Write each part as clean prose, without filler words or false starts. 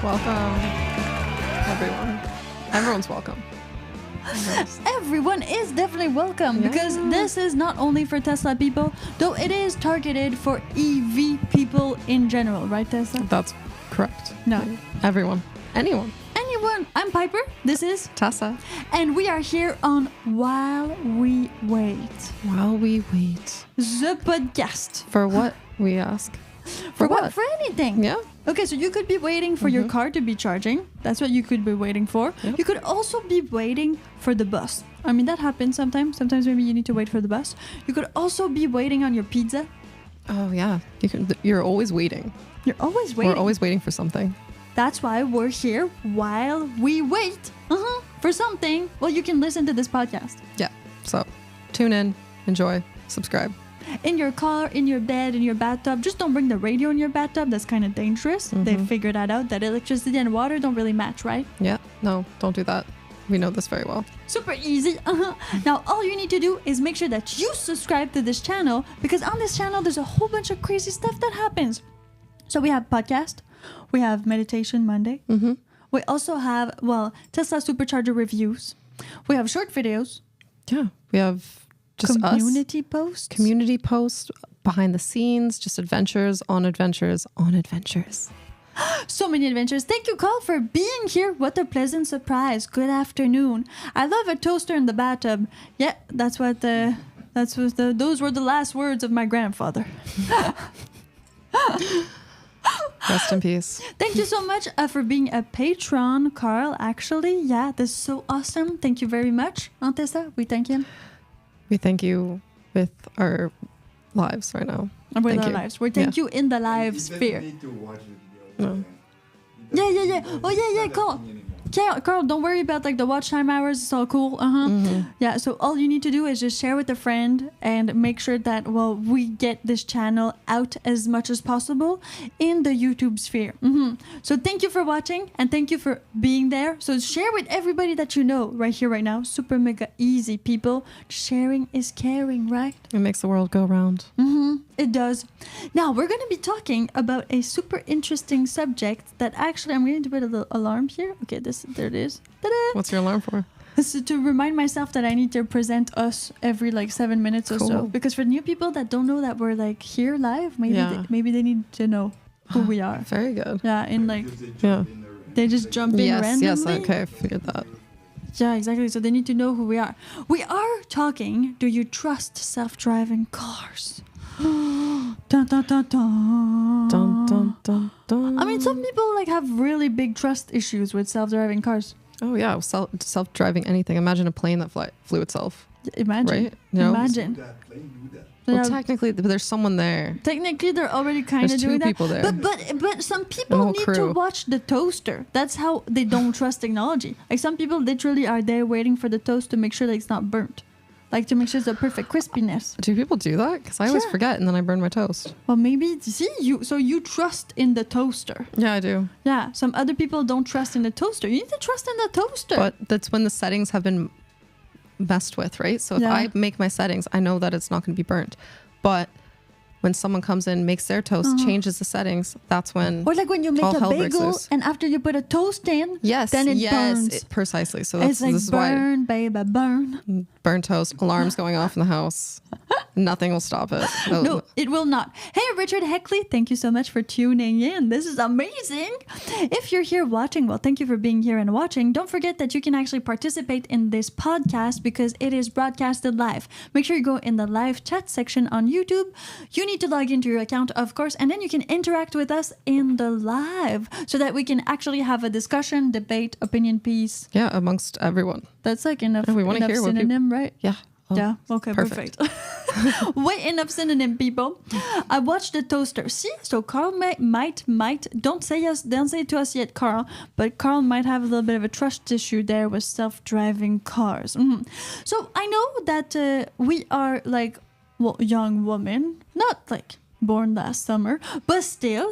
Welcome, everyone. Everyone's welcome. Everyone is definitely welcome because this is not only for Tesla people, though it is targeted for EV people in general, right, Tesla? That's correct. No. Everyone. Anyone. I'm Piper. This is Tessa. And we are here on While We Wait. While we wait. The podcast. For what, we ask? For what? For anything. Yeah. Okay, so you could be waiting for your car to be charging. That's what you could be waiting for. Yep. You could also be waiting for the bus. I mean, that happens sometimes. Sometimes maybe you need to wait for the bus. You could also be waiting on your pizza. Oh, yeah. You're always waiting. You're always waiting. We're always waiting for something. That's why we're here while we wait for something. Well, you can listen to this podcast. Yeah. So tune in, enjoy, subscribe. In your car, in your bed, in your bathtub. Just don't bring the radio in your bathtub. That's kind of dangerous. They figured that out, that electricity and water don't really match, right? Yeah. No, don't do that. We know this very well. Super easy. Now, all you need to do is make sure that you subscribe to this channel, because on this channel, there's a whole bunch of crazy stuff that happens. So we have podcast. We have Meditation Monday. We also have, Tesla Supercharger reviews. We have short videos. Yeah. We have just community posts. Community posts, behind the scenes, just adventures on adventures on adventures. So many adventures. Thank you, Carl, for being here. What a pleasant surprise. Good afternoon. I love a toaster in the bathtub. Yeah, those were the last words of my grandfather. Rest in peace. Thank you so much for being a patron, Carl. Actually, yeah, this is so awesome. Thank you very much. Tessa, we thank him. We thank you with our lives right now. With our lives. We thank you in the live sphere. Need to watch the video. Yeah. Oh, yeah, Carl. Yeah, Carl, don't worry about the watch time hours. It's all cool. Yeah, so all you need to do is just share with a friend and make sure that, we get this channel out as much as possible in the YouTube sphere. So thank you for watching and thank you for being there. So share with everybody that you know right here, right now. Super mega easy, people. Sharing is caring, right? It makes the world go round. It does. Now, we're going to be talking about a super interesting subject that actually, I'm going to put a little alarm here. Okay, there it is. Ta-da! What's your alarm for? So to remind myself that I need to present us every 7 minutes or so. Because for new people that don't know that we're here live, maybe they need to know who we are. Very good. Yeah, they just jump in randomly. Yes, okay, I figured that. Yeah, exactly. So they need to know who we are. We are talking, do you trust self-driving cars? Dun, dun, dun, dun. Dun, dun, dun, dun. I mean, some people have really big trust issues with self-driving cars. Oh yeah, self-driving anything. Imagine a plane that flew itself. Imagine, right? No? Imagine. Well, technically, there's someone there. Technically, they're already kind of doing that. There's 2 people there. But some people need to watch the toaster. That's how they don't trust technology. Some people literally are there waiting for the toast to make sure that it's not burnt. To make sure it's a perfect crispiness. Do people do that? Because I always forget and then I burn my toast. Well, maybe, so you trust in the toaster. Yeah, I do. Yeah, some other people don't trust in the toaster. You need to trust in the toaster. But that's when the settings have been messed with, right? So if I make my settings, I know that it's not going to be burnt. But when someone comes in, makes their toast, changes the settings, that's when or when you make a bagel and after you put a toast in, then it burns. Precisely. So this is burn, baby, burn. Burn toast, alarms going off in the house. Nothing will stop it. No, it will not. Hey, Richard Heckley, thank you so much for tuning in. This is amazing. If you're here watching, thank you for being here and watching. Don't forget that you can actually participate in this podcast because it is broadcasted live. Make sure you go in the live chat section on YouTube. You need to log into your account, of course, and then you can interact with us in the live so that we can actually have a discussion, debate, opinion piece. Yeah, amongst everyone. That's enough, we want to hear synonym, right? Yeah. Oh, yeah. Okay. Perfect. Way enough synonym, people. I watched the toaster. See, so Carl might. Don't say it to us yet, Carl. But Carl might have a little bit of a trust issue there with self-driving cars. So I know that we are young women, not born last summer, but still,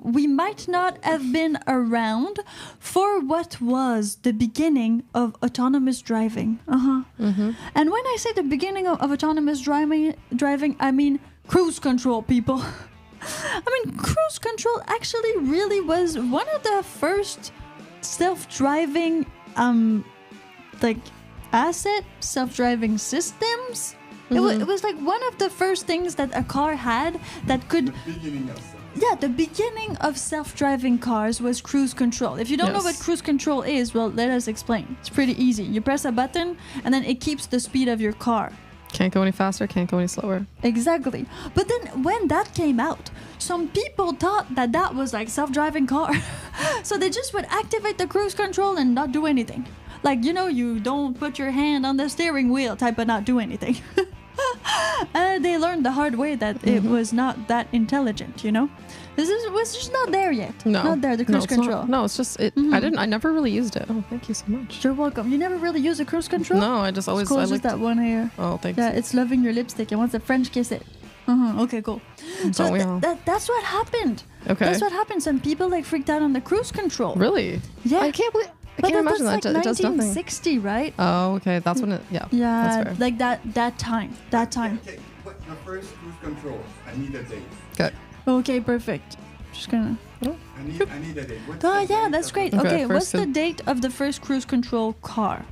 we might not have been around for what was the beginning of autonomous driving. And when I say the beginning of autonomous driving, I mean cruise control, people. I mean, cruise control actually really was one of the first self-driving, self-driving systems. It was like one of the first things that a car had that could... the beginning of self-driving cars was cruise control. If you don't know what cruise control is, well, let us explain. It's pretty easy. You press a button and then it keeps the speed of your car. Can't go any faster, can't go any slower. Exactly. But then when that came out, some people thought that that was like self-driving car. So they just would activate the cruise control and not do anything. Like, you know, you don't put your hand on the steering wheel type of not do anything. They learned the hard way that it was not that intelligent, you know? Was just not there yet. No. Not there, the cruise control. It's just, I never really used it. Oh, thank you so much. You're welcome. You never really use a cruise control? No, I just always... It's that one here. Oh, thanks. Yeah, it's loving your lipstick. It wants to French kiss it. Okay, cool. So that's what happened. Okay. That's what happened. Some people like freaked out on the cruise control. Really? Yeah. I can't imagine that. Like It does nothing. 1960, right? Oh, okay. That's when it... Yeah. Yeah, that's fair. like that time. Okay, what the first cruise control? I need a date. Okay. Okay, perfect. Just gonna... I need a date. What's Oh, the yeah, date that's of great. the- Okay, what's first the date of the first cruise control car?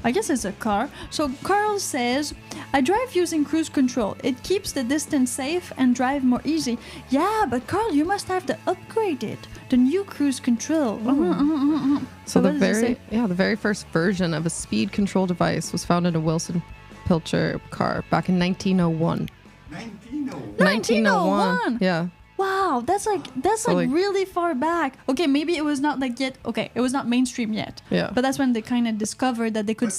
I guess it's a car. So Carl says, I drive using cruise control. It keeps the distance safe and drive more easy. Yeah, but Carl, you must have to upgrade it. The new cruise control. So what does it say? the very first version of a speed control device was found in a Wilson Pilcher car back in 1901. 1901. 1901? Yeah. Wow, that's like really far back. Okay, maybe it was not like yet. Okay, it was not mainstream yet. Yeah. But that's when they kind of discovered that they could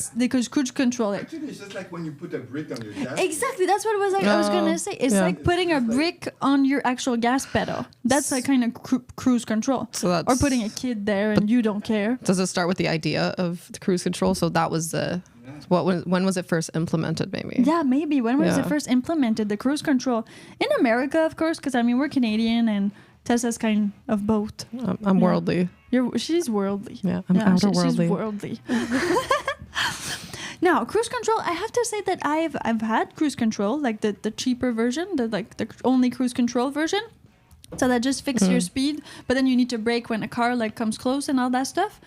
cruise control it. Actually, it's just like when you put a brick on your gas. Exactly, that's what it was like. I was gonna say it's like putting a brick on your actual gas pedal. That's like kind of cruise control. So that's, or putting a kid there and you don't care. Does it start with the idea of the cruise control? So that was the... when was it first implemented, maybe? Yeah, maybe. When was it first implemented, the cruise control? In America, of course, because, I mean, we're Canadian and Tessa's kind of both. I'm worldly. She's worldly. Yeah, I'm outer worldly. She's worldly. Now, cruise control, I have to say that I've had cruise control, like the cheaper version, the only cruise control version. So that just fixes your speed, but then you need to brake when a car like comes close and all that stuff.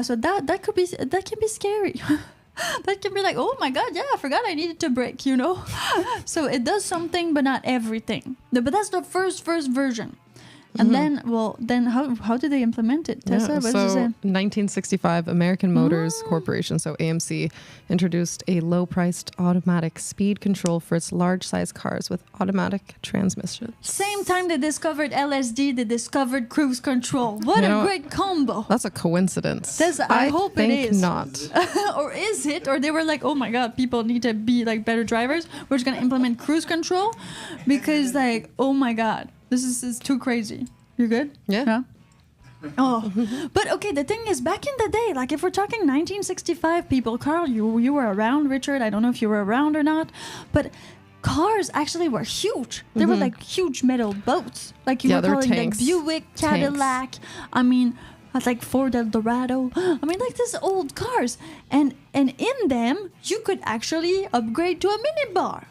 So that can be scary. That can be like, oh my god, yeah, I forgot I needed to brake, you know. So it does something, but not everything. But that's the first version. And then how did they implement it, Tessa? What so did you say? 1965, American Motors Corporation, so AMC, introduced a low-priced automatic speed control for its large-size cars with automatic transmission. Same time they discovered LSD, they discovered cruise control. What a great combo! That's a coincidence. I hope it is. Not. Or is it? Or they were like, oh my god, people need to be like better drivers. We're just gonna implement cruise control because like, oh my god. This is too crazy. You're good? Yeah. Oh, but okay. The thing is, back in the day, like if we're talking 1965, people, Carl, you were around, Richard. I don't know if you were around or not, but cars actually were huge. They were like huge metal boats, like you were calling like Buick, Cadillac. I mean, like Ford Eldorado. I mean, like these old cars, and in them you could actually upgrade to a minibar.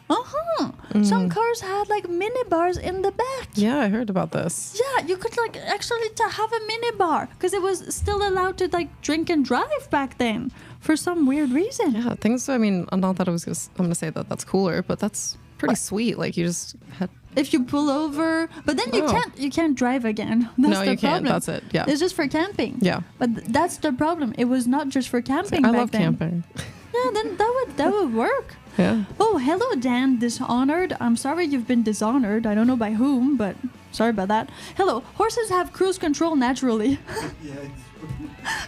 Some cars had like minibars in the back. Yeah, I heard about this. Yeah, you could like actually to have a minibar because it was still allowed to like drink and drive back then for some weird reason. Yeah, things. I mean, not that I'm gonna say that that's cooler, but that's pretty sweet. Like you just had. If you pull over, but then you can't drive again. That's the you can't. problem. That's it. Yeah, it's just for camping. Yeah, but that's the problem. It was not just for camping. I back love then. camping. Yeah, then that would work. Yeah. Oh, hello, Dan. Dishonored. I'm sorry you've been dishonored. I don't know by whom, but sorry about that. Hello. Horses have cruise control naturally. Yeah,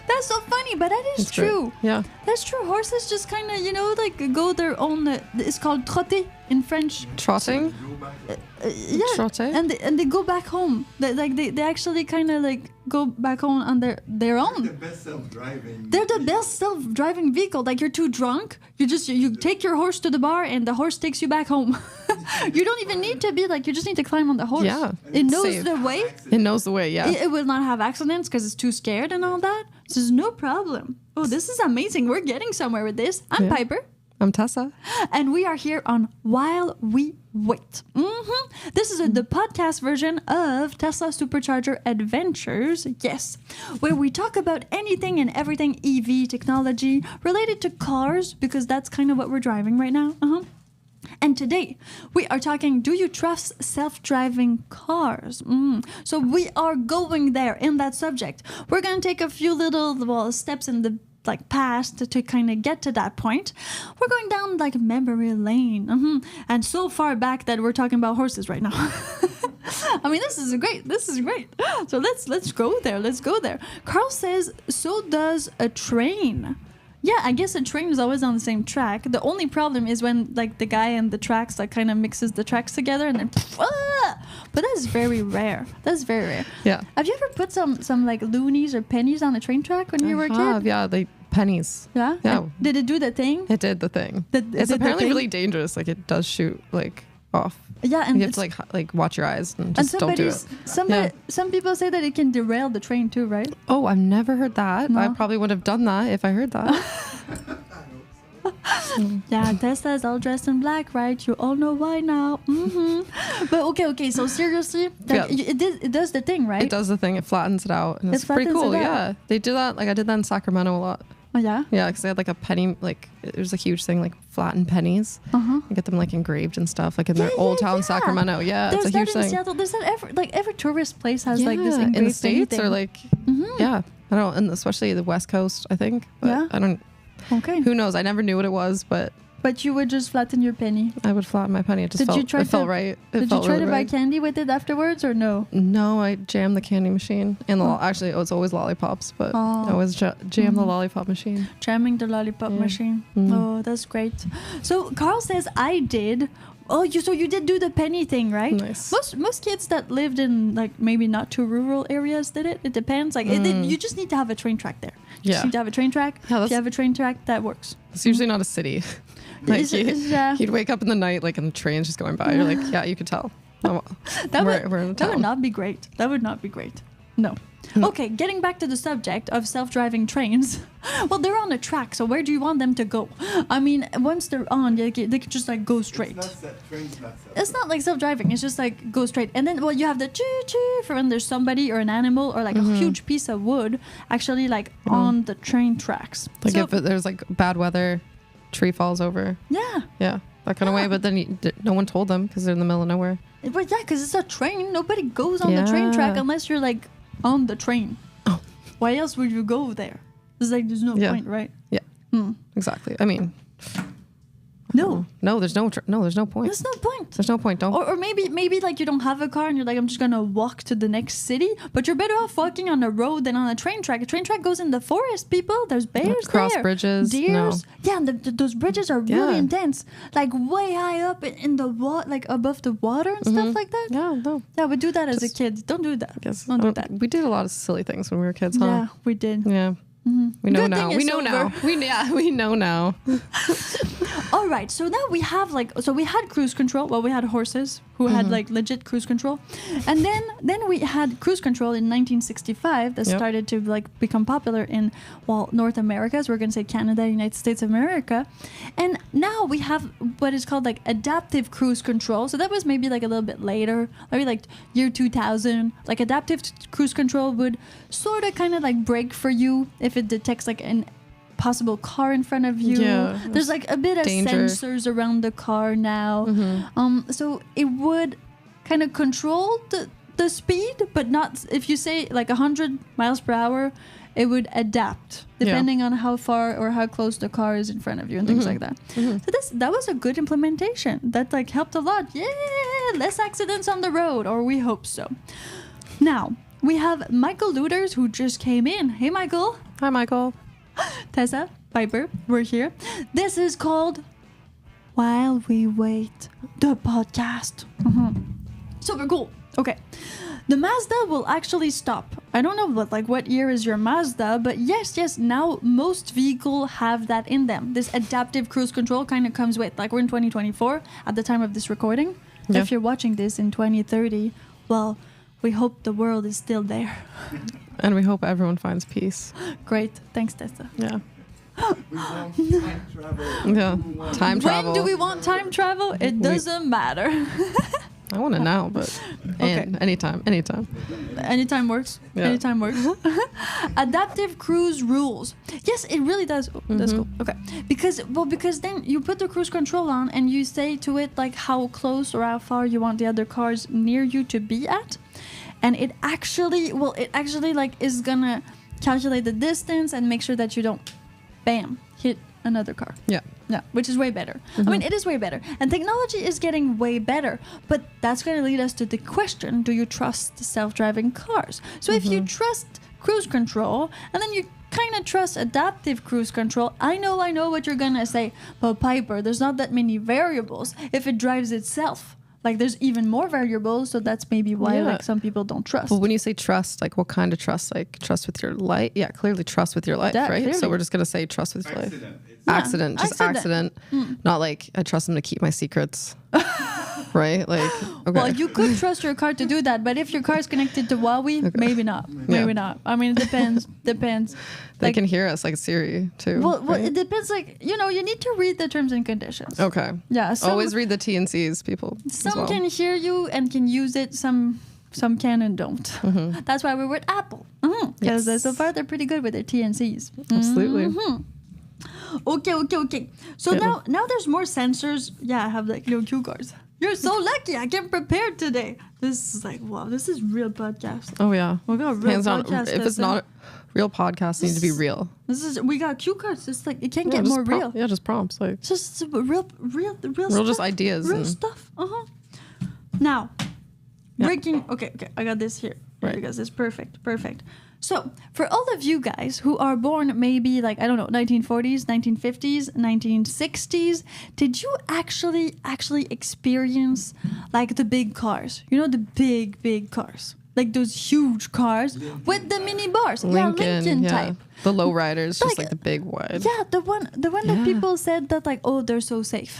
That's so funny, but that is true. Yeah. That's true. Horses just kind of, like go their own. It's called trotter in French. Trotting. Yeah. Trotter. And they go back home. They actually kind of like go back home on their own. They're the best self-driving. They're the best self-driving vehicle. Like you're too drunk, you take your horse to the bar, and the horse takes you back home. You don't even need to be like. You just need to climb on the horse. Yeah. It knows Safe. the way. It knows the way. Yeah. It will not have accidents because it's too scared and all that. So there's no problem. Oh, this is amazing. We're getting somewhere with this. I'm Piper. I'm Tessa. And we are here on While We Wait. This is the podcast version of Tesla Supercharger Adventures, yes, where we talk about anything and everything EV technology related to cars, because that's kind of what we're driving right now. And today, we are talking, do you trust self-driving cars? So we are going there in that subject. We're going to take a few little steps in the past to kind of get to that point. We're going down memory lane. And so far back that we're talking about horses right now. I mean, this is great. So let's go there. Carl says, so does a train. Yeah, I guess a train is always on the same track. The only problem is when the guy and the tracks kind of mixes the tracks together and then but that's very rare. Yeah. Have you ever put some loonies or pennies on a train track when you were a kid? Yeah, pennies. Yeah? Yeah. Did it do the thing? It did the thing. It's apparently really dangerous. It does shoot off. Yeah, and you have to watch your eyes and just don't do it. Some people say that it can derail the train too, right? Oh, I've never heard that. No. I probably would have done that if I heard that. Yeah, Tesla's all dressed in black, right? You all know why now. But okay. So seriously, it does the thing, right? It does the thing. It flattens it out, and it's pretty cool. Yeah, they do that. I did that in Sacramento a lot. Oh yeah. Yeah, because they had a penny. It was a huge thing, flattened pennies. You get them engraved and stuff, in their old town Sacramento. Yeah, there's it's a huge thing. There's that in Seattle. There's that every tourist place has this engraved in the States thing. or yeah, I don't know, and especially the West Coast, I think. But yeah. I don't. Okay. Who knows? I never knew what it was, but you would just flatten your penny. I would flatten my penny. It just felt right. Did you try to buy candy with it afterwards or no? No, I jammed the candy machine. And actually, it was always lollipops, but I always jam the lollipop machine. Jamming the lollipop machine. Oh, that's great. So Carl says I did. Oh, so you did do the penny thing, right? Nice. Most kids that lived in maybe not too rural areas did it. It depends. You just need to have a train track there. You just need to have a train track. Yeah, if you have a train track, that works. It's usually not a city. You'd wake up in the night, and the train's just going by. You're yeah, you could tell. We're in a town. That would not be great. No. Okay, getting back to the subject of self-driving trains. Well, they're on a track, so where do you want them to go? I mean, once they're on, they can just go straight. It's not like self-driving. It's just go straight. And then, you have the choo-choo for when there's somebody or an animal or a huge piece of wood actually on the train tracks. If there's bad weather, tree falls over. Yeah. Yeah, that kind of way. But then no one told them because they're in the middle of nowhere. But yeah, because it's a train. Nobody goes on the train track unless you're on the train. Oh. Why else would you go there? It's there's no point, right? Yeah. Exactly. I mean, no, there's no point. There's no point. There's no point. Don't. Or maybe you don't have a car and you're I'm just gonna walk to the next city. But you're better off walking on a road than on a train track. A train track goes in the forest. People, there's bears cross there. Bridges. Deers. No. Yeah, and those bridges are really intense. Way high up in the water, above the water and stuff like that. Yeah, no. Yeah, we do that as a kid. Don't do that. Don't do that. We did a lot of silly things when we were kids, huh? Yeah, we did. Yeah. We know now. We know now. We know now. All right. So now we have we had cruise control. Well, we had horses who had legit cruise control, and then we had cruise control in 1965 that started to become popular in North America. So we're gonna say Canada, United States of America, and now we have what is called adaptive cruise control. So that was maybe a little bit later, maybe year 2000. Adaptive cruise control would sort of kind of brake for you if it detects an possible car in front of you. Yeah, there's a bit of sensors around the car now. So it would kind of control the speed, but not if you say 100 miles per hour, it would adapt depending on how far or how close the car is in front of you and things like that. So that was a good implementation that helped a lot. Yeah, less accidents on the road, or we hope so. Now we have Michael Luders who just came in. Hey, Michael. Hi, Michael. Tessa, Piper, we're here. This is called While We Wait, the podcast. Super cool. Okay. The Mazda will actually stop. I don't know what year is your Mazda, but yes, now most vehicles have that in them. This adaptive cruise control kind of comes with, we're in 2024 at the time of this recording. Yeah. If you're watching this in 2030, well, we hope the world is still there. And we hope everyone finds peace. Great. Thanks, Tessa. Yeah. We want time travel. Yeah. We want- Time travel. When do we want time travel? It doesn't matter. I want to now, but anytime. Anytime works. Yeah. Anytime works. Adaptive cruise rules. Yes, it really does. Oh, that's cool. Okay. Because then you put the cruise control on and you say to it like how close or how far you want the other cars near you to be at. And it actually like is gonna calculate the distance and make sure that you don't hit another car. Yeah. Yeah, which is way better. I mean, it is way better. And technology is getting way better. But that's going to lead us to the question, do you trust self-driving cars? So if you trust cruise control, and then you kind of trust adaptive cruise control, I know what you're going to say. But Piper, there's not that many variables if it drives itself. Like, there's even more variables, so that's maybe why like some people don't trust. Well, when you say trust, like what kind of trust? Like trust with your life? Yeah, clearly trust with your life, Yeah, right? clearly. So we're just gonna say trust with your life. Accident. Accident, just accident. Not like I trust them to keep my secrets, right? Like, okay. Well, you could trust your car to do that, but if your car is connected to Huawei, maybe not. Maybe not. I mean, it depends. They Like, can hear us like Siri too. well, right? it depends. Like, you need to read the terms and conditions. Okay. Yeah. Always read the T&Cs, people. as Some well. can hear you and can use it. Some can and don't. That's why we're with Apple. Because Yes. so far they're pretty good with their T&Cs. Absolutely. Okay. So Yeah. now there's more sensors. Yeah, I have like little cue cards. You're so lucky. I came prepared today. This is like, wow, this is real podcast. Oh yeah. We got a real Hands on. podcast. If it's not real podcasts, need to be real. We got cue cards. It's like it can't Yeah, get just more real. Yeah, just prompts. Like Just real stuff. just ideas Real and- stuff. Now, Yeah. breaking. Okay. I got this here. Right. Because it's perfect. So, for all of you guys who are born maybe like, I don't know, 1940s, 1950s, 1960s, did you actually experience like the big cars? You know, the big cars. Like those huge cars with the mini bars. Lincoln type. The low riders, just Like, like the big wide. Yeah, the one that people said that like, oh, they're so safe.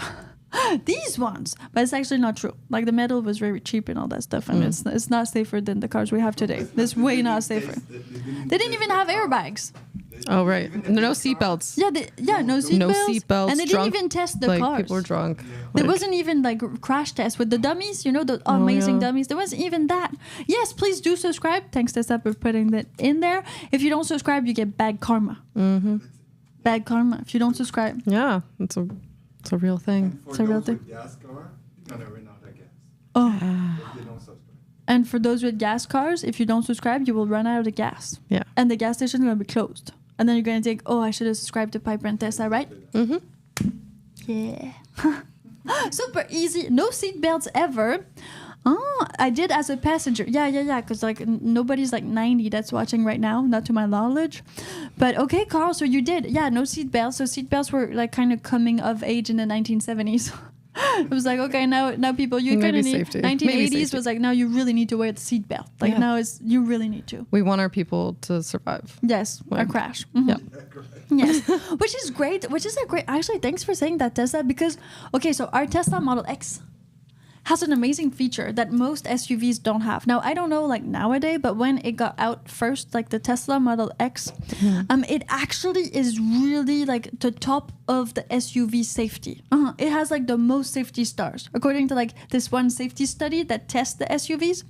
These ones, but it's actually not true. Like the metal was very cheap and all that stuff, and it's not safer than the cars we have today. It's way not safer. They didn't even have airbags. Oh right, no seatbelts. Yeah, no seatbelts. No seatbelts. And they drunk, didn't even test the like, cars. People were drunk. There Like, wasn't even like crash tests with the dummies, the amazing yeah. dummies. There wasn't even that. Yes, please do subscribe. Thanks to Steph for putting that in there. If you don't subscribe, you get bad karma. Bad karma if you don't subscribe. Yeah, it's a real thing. For It's a real those thing. with gas car, you're gonna run out of gas. Oh. If you don't subscribe. And for those with gas cars, if you don't subscribe, you will run out of gas. Yeah. And the gas station is going to be closed. And then you're going to think, oh, I should have subscribed to Piper and Tessa, right? Yeah. Super easy. No seat belts ever. Oh, I did as a passenger. Yeah. Because like nobody's like 90 that's watching right now, not to my knowledge. But okay, Carl, so you did. Yeah, no seat belts. So seat belts were like kind of coming of age in the 1970s. It was like, okay, now people, you kind Maybe of need. safety. 1980s Maybe safety. was like, now you really need to wear the seat belt. Like Yeah. now you really need to. We want our people to survive. Yes, a Like, crash. Yeah. Yes, which is great. Actually, thanks for saying that, Tesla. Because okay, so our Tesla Model X has an amazing feature that most SUVs don't have. Now, I don't know like nowadays, but when it got out first, like the Tesla Model X, it actually is really like the top of the SUV safety. It has like the most safety stars, according to like this one safety study that tests the SUVs.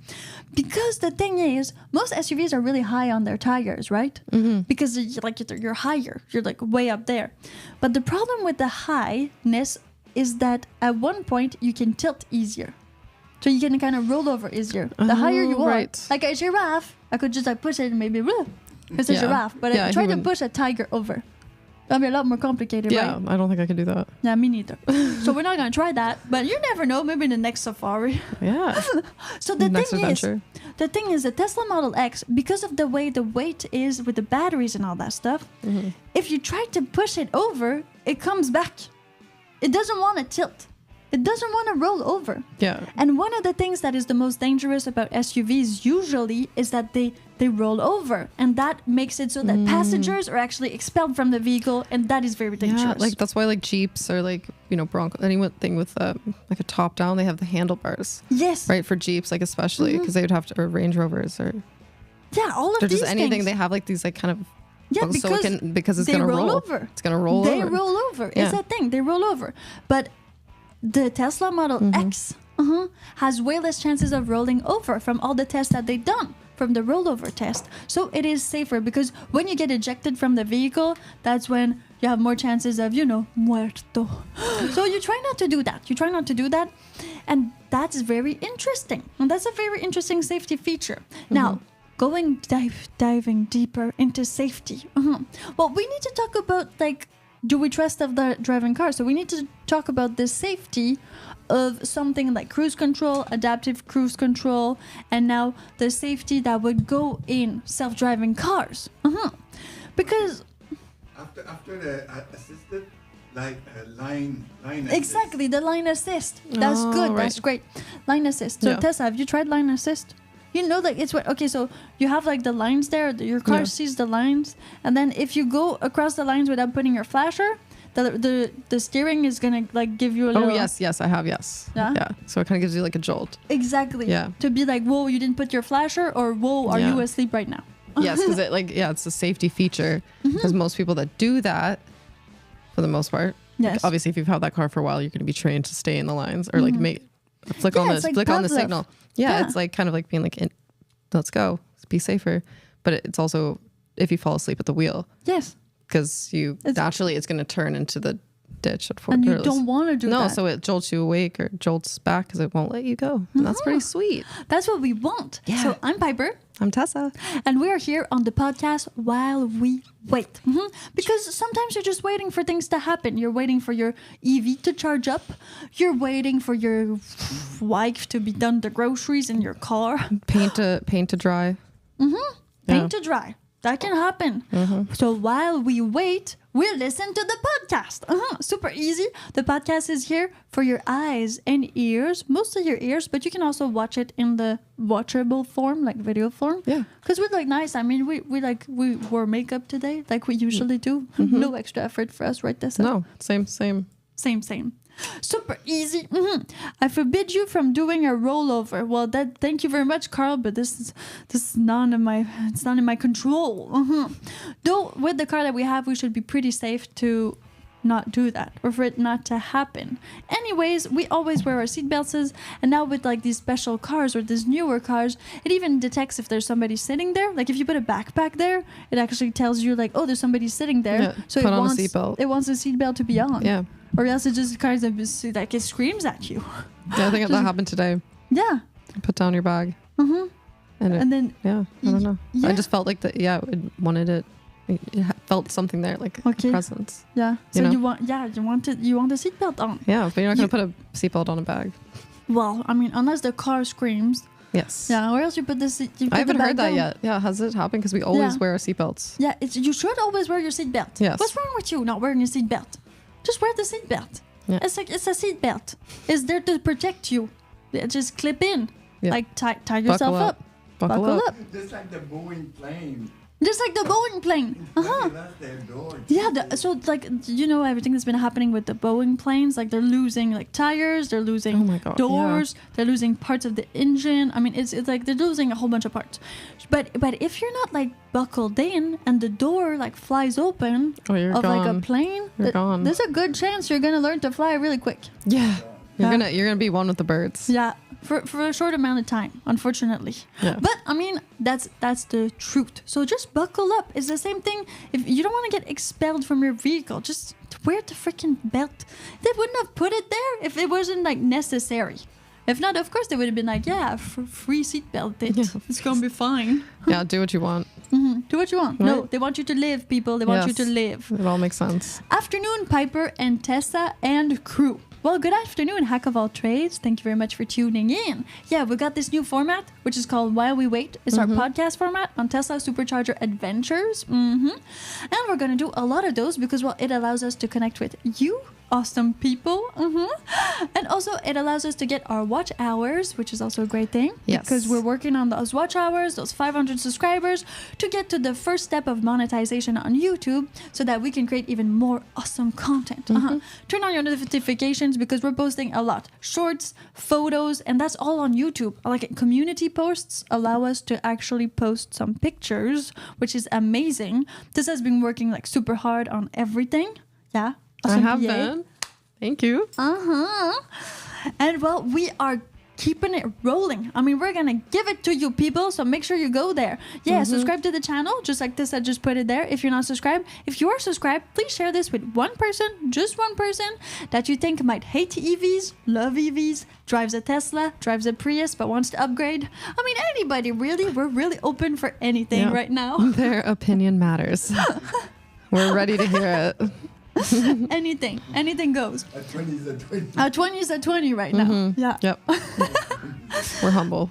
Because the thing is, most SUVs are really high on their tires, right? Because you're higher, you're like way up there. But the problem with the highness is that at one point you can tilt easier. So you can kind of roll over easier. The higher you are. Right. Like a giraffe, I could just like push it and maybe it's a Yeah. giraffe. But Yeah, I try to human. push a tiger over. That'd be a lot more complicated, Yeah, right? I don't think I could do that. Yeah, me neither. So we're not gonna try that. But you never know, maybe in the next safari. Yeah. So the Next thing adventure. is the Tesla Model X, because of the way the weight is with the batteries and all that stuff, if you try to push it over, it comes back. It doesn't want to tilt. It doesn't want to roll over. Yeah. And one of the things that is the most dangerous about SUVs usually is that they roll over. And that makes it so that passengers are actually expelled from the vehicle. And that is very dangerous. Yeah, like that's why like Jeeps or like, Bronco, anything with like a top down, they have the handlebars, yes. right? For Jeeps, like especially because they would have to, or Range Rovers or Yeah, all of or these just anything. things. They have like these like kind of Yeah, because it's going to roll over. It's going to roll they over. They roll over. Yeah. It's that thing. They roll over. But the Tesla Model X has way less chances of rolling over from all the tests that they've done, from the rollover test. So it is safer because when you get ejected from the vehicle, that's when you have more chances of, muerto. So you try not to do that. And that's very interesting. And that's a very interesting safety feature. Now, diving deeper into safety. Well, we need to talk about, do we trust the driving car? So we need to talk about the safety of something like cruise control, adaptive cruise control, and now the safety that would go in self-driving cars. Because after the assisted, line exactly assist. The line assist. That's good. Right. That's great. Line assist. So Tessa, have you tried line assist? It's what? Okay, so you have the lines there. Your car sees the lines, and then if you go across the lines without putting your flasher, the steering is gonna give you a little. Oh yes, I have Yeah. So it kind of gives you a jolt. Exactly. Yeah. To be whoa, you didn't put your flasher, or whoa, are you asleep right now? Yes, because it's a safety feature. Because most people that do that, for the most part, obviously if you've had that car for a while, you're going to be trained to stay in the lines or flick on the signal. Yeah, it's kind of being let's go, be safer. But it's also if you fall asleep at the wheel. Yes. Because naturally it's going to turn into the ditch. And you don't want to do that. No, so it jolts you awake or jolts back because it won't let you go. And that's pretty sweet. That's what we want. Yeah. So I'm Piper. I'm Tessa. And we are here on the podcast while we wait. Because sometimes you're just waiting for things to happen. You're waiting for your EV to charge up. You're waiting for your wife to be done the groceries in your car. Paint to dry. Paint to dry. That can happen. So while we wait, we'll listen to the podcast. Super easy. The podcast is here for your eyes and ears, mostly your ears, but you can also watch it in the watchable form, video form. Yeah. Because we're nice. I mean, we wore makeup today, like we usually do. No extra effort for us, right, Tessa? No, same. Same. Super easy. I forbid you from doing a rollover. Well, thank you very much, Carl, but this is not in my control. Though with the car that we have, we should be pretty safe to not do that or for it not to happen. Anyways, we always wear our seatbelts, and now with these special cars or these newer cars, it even detects if there's somebody sitting there. If you put a backpack there, it actually tells you oh, there's somebody sitting there. Yeah, so put on a seatbelt. It wants the seatbelt to be on. Yeah. Or else it just kind of it screams at you. Yeah, I think that happened today. Yeah. Put down your bag. And then I don't know. Yeah. I just felt it wanted it. It felt something there, a presence. Yeah. So you want the seatbelt on. Yeah, but you're not going to put a seatbelt on a bag. Well, I mean, unless the car screams. Yes. Yeah, or else you put the seat. I haven't heard that yet. Yeah, has it happened? Because we always wear our seatbelts. Yeah, you should always wear your seatbelt. Yes. What's wrong with you not wearing your seatbelt? Just wear the seatbelt. Yeah. It's a seatbelt. It's there to protect you. Just clip in. Yeah. Tie yourself up. Buckle up. Just like the Boeing plane. Just like the Boeing plane. Yeah, so everything that's been happening with the Boeing planes, they're losing tires, they're losing doors, they're losing parts of the engine. I mean, it's they're losing a whole bunch of parts. But if you're not buckled in and the door flies open of gone. a plane, Gone. There's a good chance you're gonna learn to fly really quick. Yeah. You're gonna be one with the birds. Yeah. For a short amount of time, unfortunately. Yeah. But I mean, that's the truth. So just buckle up. It's the same thing. If you don't want to get expelled from your vehicle, just wear the freaking belt. They wouldn't have put it there if it wasn't necessary. If not, of course they would have been free seatbelt. It's gonna be fine. Yeah, do what you want. Do what you want. Right? No, they want you to live, people. They want you to live. It all makes sense. Afternoon, Piper and Tessa and crew. Well, good afternoon, Hack of All Trades. Thank you very much for tuning in. Yeah, we got this new format, which is called While We Wait. It's our podcast format on Tesla Supercharger Adventures. And we're going to do a lot of those because, it allows us to connect with you, awesome people. And also, it allows us to get our watch hours, which is also a great thing. Yes. Because we're working on those watch hours, those 500 subscribers, to get to the first step of monetization on YouTube so that we can create even more awesome content. Turn on your notifications happens because we're posting a lot. Shorts, photos, and that's all on YouTube. Like community posts allow us to actually post some pictures, which is amazing. This has been working like super hard on everything. Yeah. Awesome. I have been. Thank you. And well, we are keeping it rolling. I mean, we're gonna give it to you, people, so make sure you go there. Subscribe to the channel, just like this. I just put it there. If you're not subscribed, if you are subscribed, please share this with one person, just one person that you think might hate EVs, love EVs, drives a Tesla, drives a Prius, but wants to upgrade. I mean, anybody, really. We're really open for anything right now. Their opinion matters. We're ready to hear it. Anything goes. A 20 is a 20. A 20 is a 20 right now. Yeah. Yep. We're humble.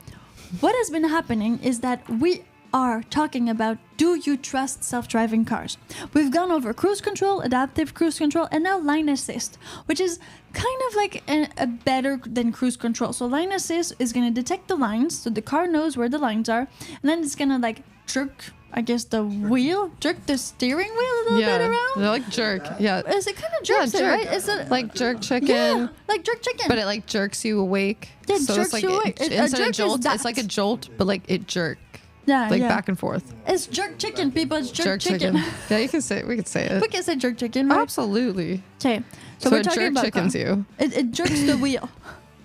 What has been happening is that we are talking about, do you trust self-driving cars? We've gone over cruise control, adaptive cruise control, and now lane assist, which is kind of like a better than cruise control. So lane assist is going to detect the lines, so the car knows where the lines are, and then it's going to like jerk, I guess, the wheel, jerk the steering wheel a little bit around. They're like jerk. Yeah. Is it kind of jerks it, right? Is it like jerk chicken? Yeah, like jerk chicken. But it like jerks you awake. Yeah, so jerks it's like you awake. Instead of jolt, it's like a jolt, but like it jerk. Yeah, like back and forth. It's jerk chicken, people. It's jerk chicken. Yeah, you can say it. We can say it. We can say jerk chicken, right? Absolutely. Okay. So we're talking about chickens you. It jerks the wheel.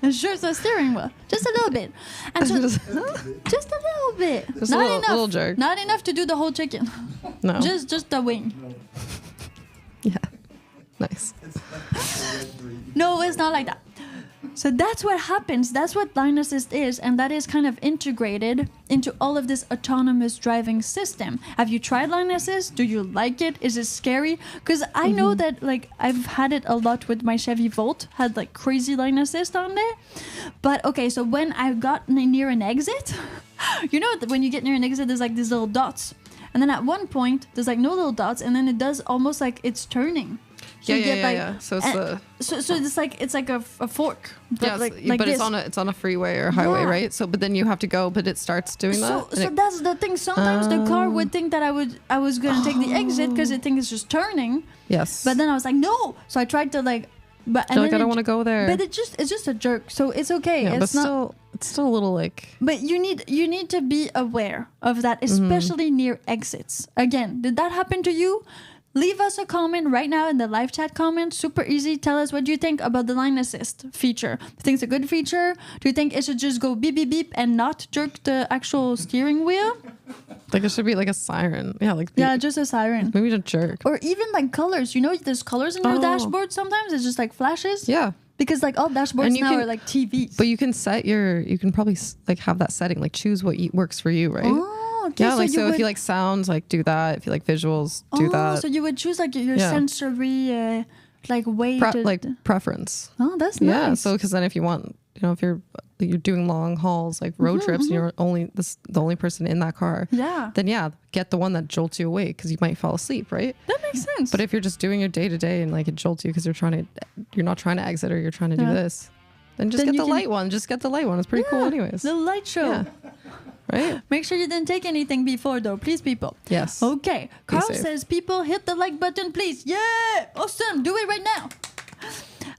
It jerks the steering wheel. Just a little bit. And so, just a little bit. Just not a enough. Little jerk. Not enough to do the whole chicken. No. Just the wing. Yeah. Nice. No, it's not like that. So that's what happens. That's what lane assist is, and that is kind of integrated into all of this autonomous driving system. Have you tried lane assist? Do you like it? Is it scary? Because I know that like I've had it a lot with my Chevy Volt, had like crazy lane assist on there. But okay, so when I got near an exit, you know when you get near an exit, there's like these little dots. And then at one point, there's like no little dots, and then it does almost like it's turning. So yeah. So it's so it's like a fork. But yeah, like but this. it's on a freeway or highway, right? So but then you have to go, but it starts doing that. So that's the thing. Sometimes the car would think that I was gonna take the exit because it thinks it's just turning. Yes. But then I was like, no. So I tried to like, but and like I don't want to go there. But it's just a jerk. So it's okay. Yeah, it's not. It's still a little like. But you need to be aware of that, especially near exits. Again, did that happen to you? Leave us a comment right now in the live chat comment. Super easy. Tell us what you think about the lane assist feature. Do you think it's a good feature? Do you think it should just go beep, beep, beep and not jerk the actual steering wheel? Like it should be like a siren. Yeah, like just a siren. Maybe a jerk. Or even like colors. You know, there's colors in your dashboard sometimes. It's just like flashes. Yeah. Because like all dashboards now are like TVs. But you can you can probably like have that setting. Like choose what works for you, right? Okay, yeah, so if you like sounds, like do that. If you like visuals, do that. So you would choose like your sensory like way to preference. Oh, that's nice. Yeah, so because then if you want, if you're doing long hauls like road trips and you're the only person in that car, then get the one that jolts you awake because you might fall asleep, right? That makes sense. But if you're just doing your day to day and like it jolts you because you're not trying to exit or you're trying to do this, then get the light one. Just get the light one. It's pretty cool anyways. The light show. Yeah. Right. Make sure you didn't take anything before though, please, people. Yes. Okay. Carl says, people hit the like button, please. Yeah. Awesome. Do it right now.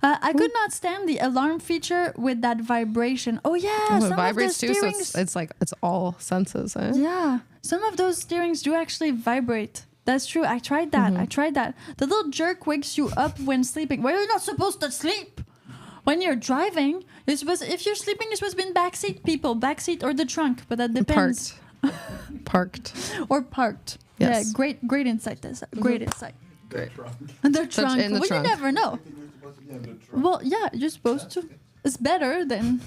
I could not stand the alarm feature with that vibration. Oh yeah. It vibrates too, so it's all senses. Eh? Yeah. Some of those steerings do actually vibrate. That's true. I tried that. The little jerk wakes you up when sleeping. Well, you're not supposed to sleep. When you're driving, if you're sleeping, you're supposed to be in backseat, people. Backseat or the trunk, but that depends. Parked. Or parked. Yes. Yeah, great insight. Great insight. Great. The trunk. In the trunk. You never know. Well, yeah, you're supposed to. It's better than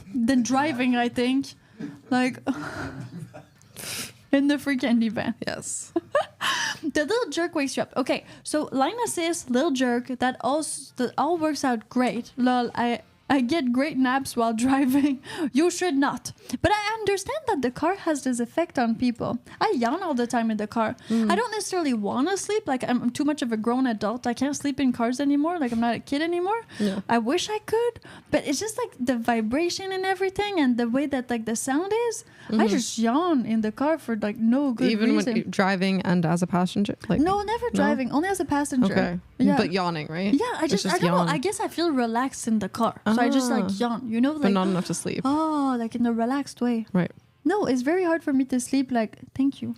driving, I think. Like in the free candy van. Yes. The little jerk wakes you up. Okay, so lane assist, little jerk, that all works out great. Lol, I get great naps while driving. You should not. But I understand that the car has this effect on people. I yawn all the time in the car. I don't necessarily want to sleep. Like I'm too much of a grown adult. I can't sleep in cars anymore. Like I'm not a kid anymore. Yeah. I wish I could. But it's just like the vibration and everything and the way that like the sound is. I just yawn in the car for like no good reason. Even when driving and as a passenger? Like no, never driving. Only as a passenger. Okay. But yawning, right? Yeah, I don't know. I guess I feel relaxed in the car. So I just like yawn, you know? Like, but not enough to sleep. Oh, like in a relaxed way. Right. No, it's very hard for me to sleep. Like, thank you.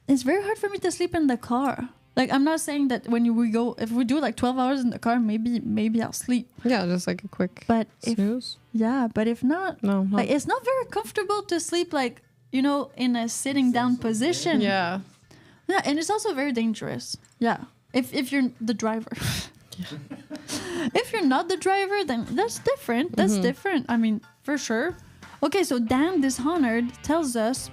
It's very hard for me to sleep in the car. Like, I'm not saying that if we do like 12 hours in the car, maybe I'll sleep. Yeah, just like a quick snooze. But if not, no. Like, it's not very comfortable to sleep, like, you know, in a sitting down position. Yeah. Yeah, and it's also very dangerous. Yeah. If you're the driver. If you're not the driver, then that's different. That's different. I mean, for sure. Okay, so Dan Dishonored tells us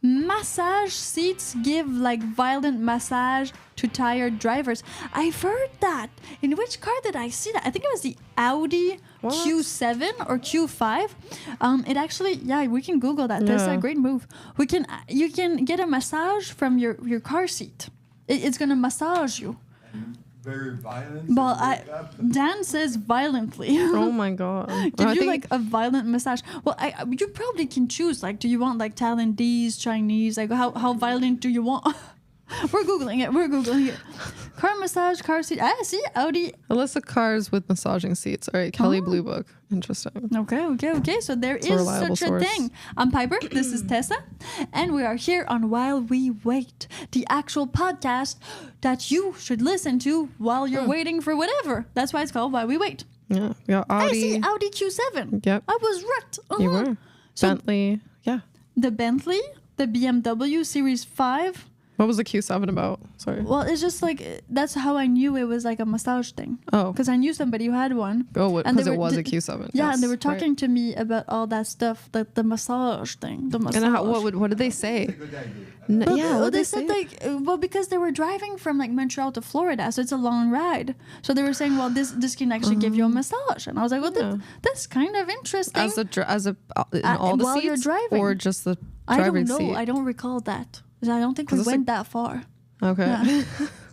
massage seats give like violent massage to tired drivers. I've heard that. In which car did I see that? I think it was the Audi Q7 or Q5. It actually, we can Google that. That's a great move. You can get a massage from your car seat. It's gonna massage you. Very violent. Well, Dan says violently. Oh my god! Give you like a violent massage. Well, you probably can choose. Like, do you want like Thailandese, Chinese? Like, how violent do you want? We're googling it. Car massage, car seat. See, Audi. A list of cars with massaging seats. All right, Kelly Blue Book. Interesting. Okay. So there is such a thing. I'm Piper. This is Tessa, and we are here on While We Wait, the actual podcast that you should listen to while you're waiting for whatever. That's why it's called While We Wait. Yeah, we got Audi. I see Audi Q7. Yep, I was right. You were. So Bentley. Yeah. The Bentley, the BMW Series 5. What was the Q7 about? Sorry. Well, it's just like, that's how I knew it was like a massage thing. Oh. Because I knew somebody who had one. Oh, because it was a Q7. Yeah, yes, and they were talking to me about all that stuff, like the massage thing. The massage. And what did they say? What they said, like, because they were driving from like Montreal to Florida, so it's a long ride. So they were saying, well, this can actually give you a massage, and I was like, well, that's kind of interesting. As in all the while seats, you're driving, or just the driver's seat? I don't know. I don't recall that. I don't think we went that far. Okay. Yeah.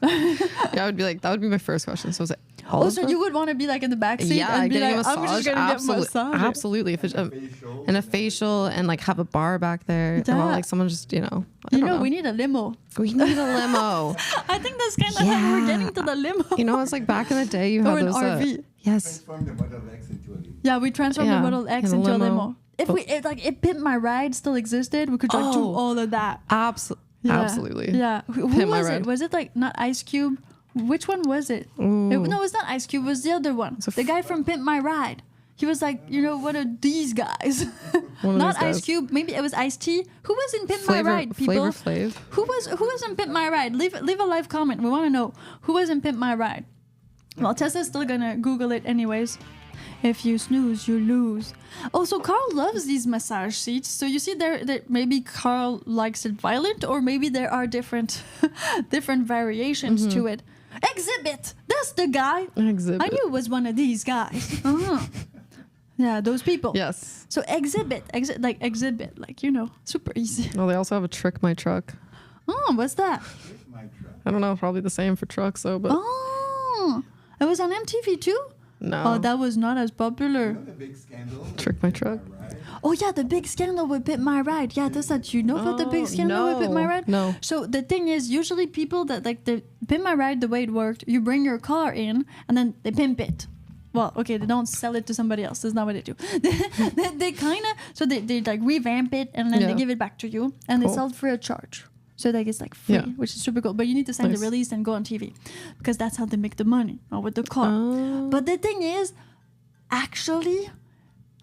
I would be like, that would be my first question. So was it so you would want to be like in the back seat and be like, I'm just going to get massage. Absolutely. If it's and a facial and like have a bar back there. Yeah. Or like someone just, we need a limo. We need a limo. I think that's kind of how we're getting to the limo. You know, it's like back in the day you had those. RV. Yes. Transform the Model X into a limo. Yeah, we transformed the Model X into a limo. If Pimp My Ride still existed, we could do all of that. Absolutely. Yeah. Who was it? Was it like not Ice Cube? Which one was it? No, it was not Ice Cube. It was the other one. The guy from Pimp My Ride. He was like, one of these guys. Not Ice Cube. Maybe it was Ice-T. Who was in Pimp My Ride, people? Flavor Flav. Who was in Pimp My Ride? Leave a live comment. We want to know who was in Pimp My Ride. Well, Tessa's still going to Google it anyways. If you snooze, you lose. Oh, so Carl loves these massage seats. So you see there maybe Carl likes it violent, or maybe there are different variations to it. Exhibit! That's the guy. Exhibit. I knew it was one of these guys. Yeah, those people. Yes. So exhibit, super easy. Well, they also have a Trick My Truck. Oh, what's that? Trick My Truck. I don't know, probably the same for trucks though, but. Oh, it was on MTV too? No. Oh, that was not as popular. You know the big scandal? Trick My Truck. Oh yeah, the big scandal with Pimp My Ride. Yeah, that's that. You know about the big scandal with Pimp My Ride? No. So the thing is, usually people that like the Pimp My Ride, the way it worked, you bring your car in and then they pimp it. Well, okay, they don't sell it to somebody else. That's not what they do. they kind of, so they like revamp it and then they give it back to you and they sell it free of charge. So like it's like free, which is super cool. But you need to sign the release and go on TV because that's how they make the money with the car. But the thing is, actually,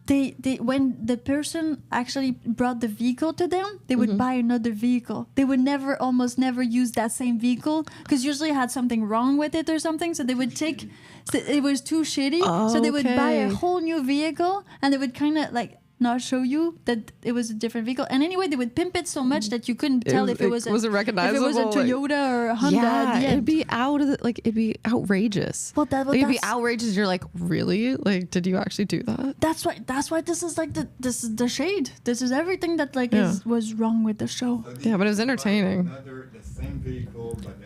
they when the person actually brought the vehicle to them, they would buy another vehicle. They would almost never use that same vehicle because usually it had something wrong with it or something. So they would take, it was too shitty. So they would buy a whole new vehicle and they would kind of like not show you that it was a different vehicle. And anyway, they would pimp it so much that you couldn't tell if it was recognizable, if it was a Toyota or a Honda. Yeah, it'd be it'd be outrageous. Well, it'd be outrageous. You're like, really? Like, did you actually do that? That's why this is like this is the shade. This is everything that was wrong with the show. So but it was entertaining. The same vehicle, but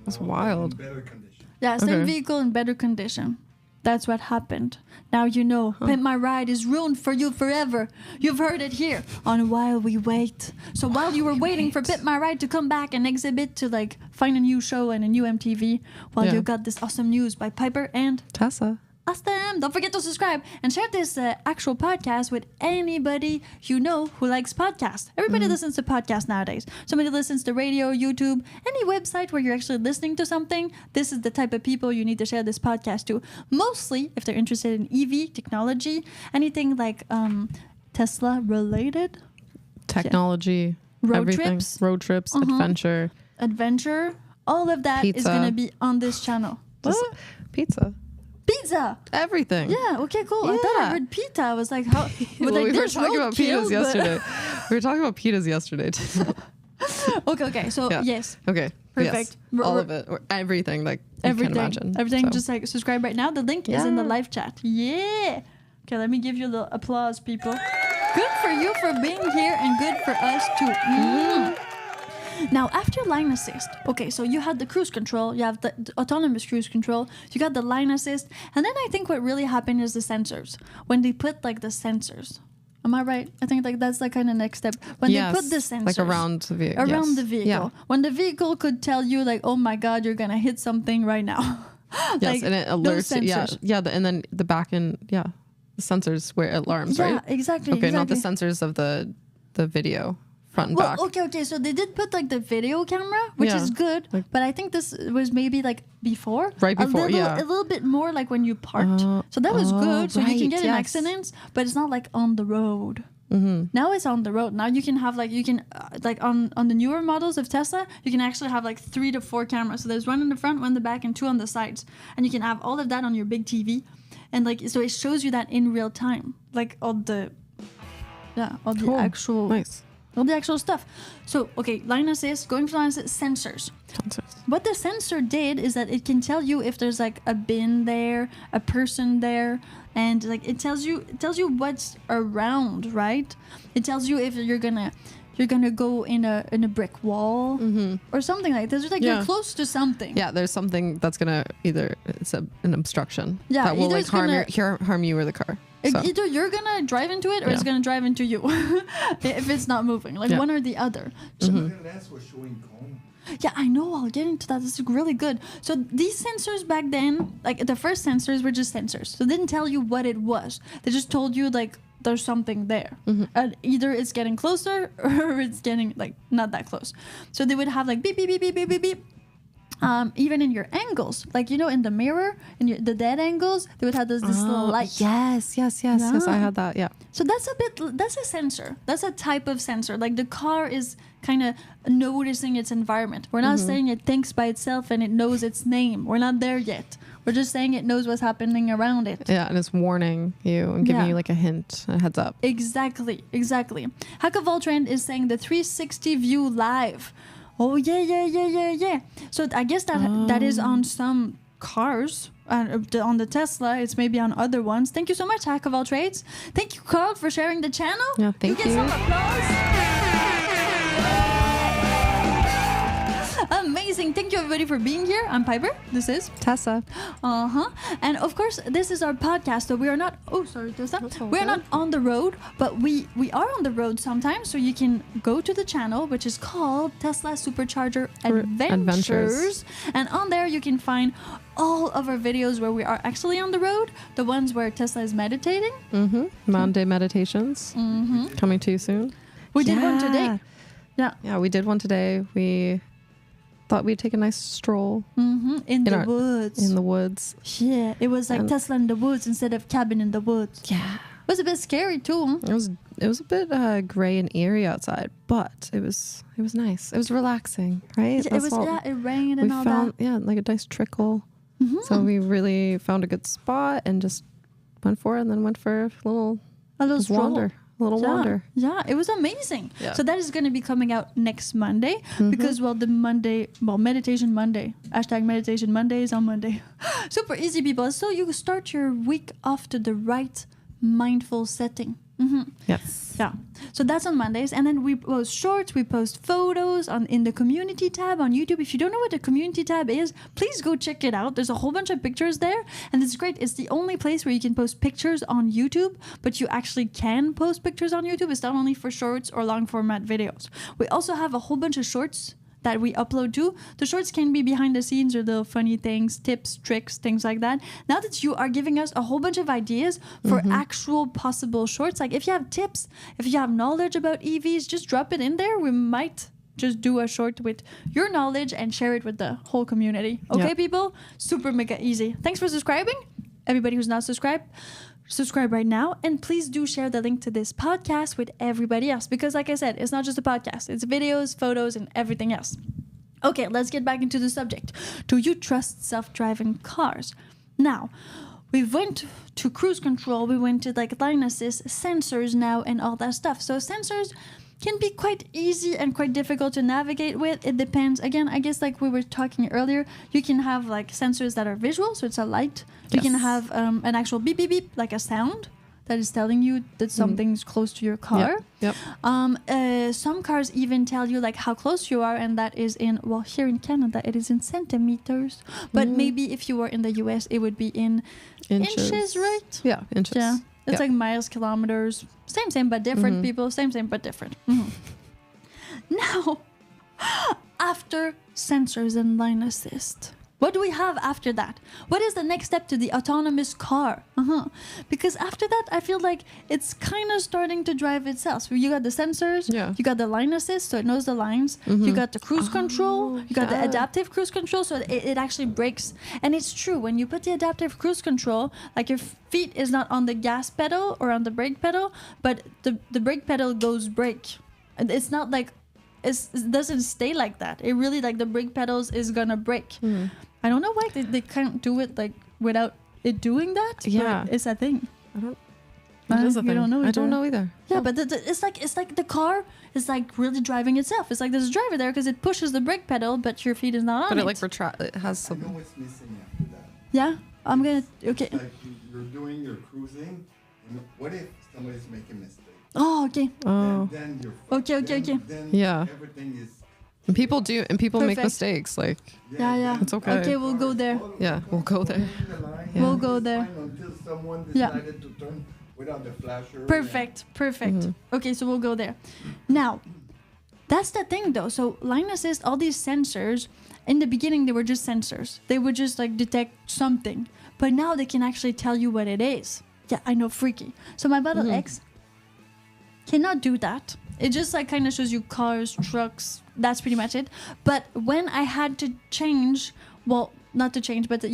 that's wild. in better condition. Yeah, same vehicle in better condition. That's what happened. Now you know. Pimp My Ride is ruined for you forever. You've heard it here on While We Wait. So while you were waiting for Pimp My Ride to come back and exhibit to like find a new show and a new MTV, while you got this awesome news by Piper and Tessa. Awesome. Don't forget to subscribe and share this actual podcast with anybody you know who likes podcasts. Everybody listens to podcasts nowadays. Somebody listens to radio, YouTube, any website where you're actually listening to something. This is the type of people you need to share this podcast to. Mostly if they're interested in EV technology, anything like Tesla related. Technology, road trips, adventure. All of that is going to be on this channel. Pizza. Pizza. Everything. Yeah. Okay. Cool. I thought I heard pita. I was like, how? We were talking about pitas yesterday. We were talking about pitas yesterday. Okay. So yes. Okay. Perfect. Yes. All of it. Or everything. Like everything. You can imagine. Everything. So. Just like subscribe right now. The link is in the live chat. Yeah. Okay. Let me give you a little applause, people. Good for you for being here, and good for us too. Now, after line assist, okay, so you had the cruise control, you have the autonomous cruise control, you got the line assist, and then I think what really happened is the sensors. When they put like the sensors, am I right? I think like that's like kind of next step. When they put the sensors like around the vehicle, the vehicle, when the vehicle could tell you like, oh my God, you're gonna hit something right now. Yes, like, and it alerts. And then the back end, the sensors where it alarms, right? Yeah, exactly. Okay, not the sensors of the video. Front and back. Okay. So they did put like the video camera, which is good, but I think this was maybe like before. Right before, a little bit more like when you parked. So that was good. So you can get in accidents, but it's not like on the road. Now it's on the road. Now you can have like, on the newer models of Tesla, you can actually have like 3 to 4 cameras. So there's one in the front, one in the back, and 2 on the sides. And you can have all of that on your big TV. And like, so it shows you that in real time, like all the actual... Nice. All the actual stuff. So, okay, line assist, going for line assist, sensors. What the sensor did is that it can tell you if there's like a bin there, a person there, and like it tells you what's around, right? It tells you if you're gonna go in a brick wall or something like this. Like you're close to something. Yeah, there's something that's gonna it's an obstruction. Yeah, that will like harm you or the car. So. Either you're gonna drive into it or it's gonna drive into you if it's not moving, like one or the other. Yeah, I know. I'll get into that. This is really good. So these sensors back then, like the first sensors were just sensors. So they didn't tell you what it was. They just told you like there's something there. And either it's getting closer or it's getting like not that close. So they would have like beep, beep, beep, beep, beep, beep, beep. Even in your angles, like, you know, in the mirror, in the dead angles, they would have this little light. Yes, I had that, yeah. So that's a sensor. That's a type of sensor. Like the car is kind of noticing its environment. We're not saying it thinks by itself and it knows its name. We're not there yet. We're just saying it knows what's happening around it. Yeah, and it's warning you and giving you like a hint, a heads up. Exactly. Hack of All Trend is saying the 360 view live. Oh, yeah. So I guess that is on some cars. On the Tesla, it's maybe on other ones. Thank you so much, Hack of All Trades. Thank you, Carl, for sharing the channel. Yeah, thank you. Get some applause. Amazing. Thank you, everybody, for being here. I'm Piper. This is Tessa. And of course, this is our podcast. So we are not... Oh, sorry, Tessa. We are not on the road, but we are on the road sometimes. So you can go to the channel, which is called Tesla Supercharger Adventures. And on there, you can find all of our videos where we are actually on the road. The ones where Tesla is meditating. Monday meditations. Coming to you soon. We did one today. Yeah, we did one today. We thought we'd take a nice stroll in the woods. In the woods. Yeah, it was like Tesla in the woods instead of cabin in the woods. Yeah, it was a bit scary too. It was a bit gray and eerie outside, but it was nice. It was relaxing, right? Yeah, it rained and all that. Yeah, like a nice trickle. So we really found a good spot and just went for it, and then went for a little wander. Wander. Yeah, it was amazing. Yeah. So that is going to be coming out next Monday because, Meditation Monday. #Meditation Monday is on Monday. Super easy, people. So you start your week off to the right mindful setting. Yes. Yeah. So that's on Mondays. And then we post shorts, we post photos in the community tab on YouTube. If you don't know what the community tab is, please go check it out. There's a whole bunch of pictures there. And it's great. It's the only place where you can post pictures on YouTube, but you actually can post pictures on YouTube. It's not only for shorts or long format videos. We also have a whole bunch of shorts that we upload to. The shorts can be behind the scenes or the funny things, tips, tricks, things like that. Now that you are giving us a whole bunch of ideas for actual possible shorts, like if you have tips, if you have knowledge about EVs, just drop it in there. We might just do a short with your knowledge and share it with the whole community. Okay, people? Super mega easy. Thanks for subscribing. Everybody who's not subscribed, subscribe right now, and please do share the link to this podcast with everybody else, because like I said, it's not just a podcast, it's videos, photos, and everything else. Okay, let's get back into the subject. Do you trust self-driving cars? Now, we went to cruise control, we went to like lane assist, sensors now, and all that stuff. So sensors can be quite easy and quite difficult to navigate with. It depends. Again, I guess like we were talking earlier, you can have like sensors that are visual, so it's a light. You can have an actual beep, beep, beep, like a sound that is telling you that something's close to your car. Yep. Some cars even tell you like how close you are, and that is in, well, here in Canada, it is in centimeters. But maybe if you were in the US, it would be in inches, right? Yeah, inches. Yeah. It's like miles, kilometers. Same, but different, people. Same, but different. Now, after sensors and lane assist, what do we have after that? What is the next step to the autonomous car? Because after that, I feel like it's kind of starting to drive itself. So you got the sensors, you got the lane assist, so it knows the lines. You got the cruise control, you got the adaptive cruise control, so it actually brakes. And it's true, when you put the adaptive cruise control, like your feet is not on the gas pedal or on the brake pedal, but the brake pedal goes brake. And it's not like, it doesn't stay like that. It really, like the brake pedals is gonna brake. I don't know why they can't do it like without it doing that. Yeah, it's a thing. It is a thing. You don't know. I don't know either. Yeah, but it's like the car is like really driving itself. It's like there's a driver there because it pushes the brake pedal, but your feet is not on it. But it has some. I know what's missing after that. Yeah, I'm gonna. Okay. It's like you're doing your cruising, and what if somebody's making a mistake? Oh, okay. Oh. Then you're okay. Then everything is. And people do, and people make Perfect. mistakes. Like, yeah. it's okay. Okay, we'll go there. Yeah, we'll go there. We'll go there. Until someone decided to turn without the flasher. Perfect. Okay, so we'll go there. Now, that's the thing though. So lane assist, all these sensors, in the beginning they were just sensors. They would just like detect something, but now they can actually tell you what it is. Yeah, I know, freaky. So my Model X cannot do that. It just like kind of shows you cars, trucks. That's pretty much it. But when I had to change, well, not to change, but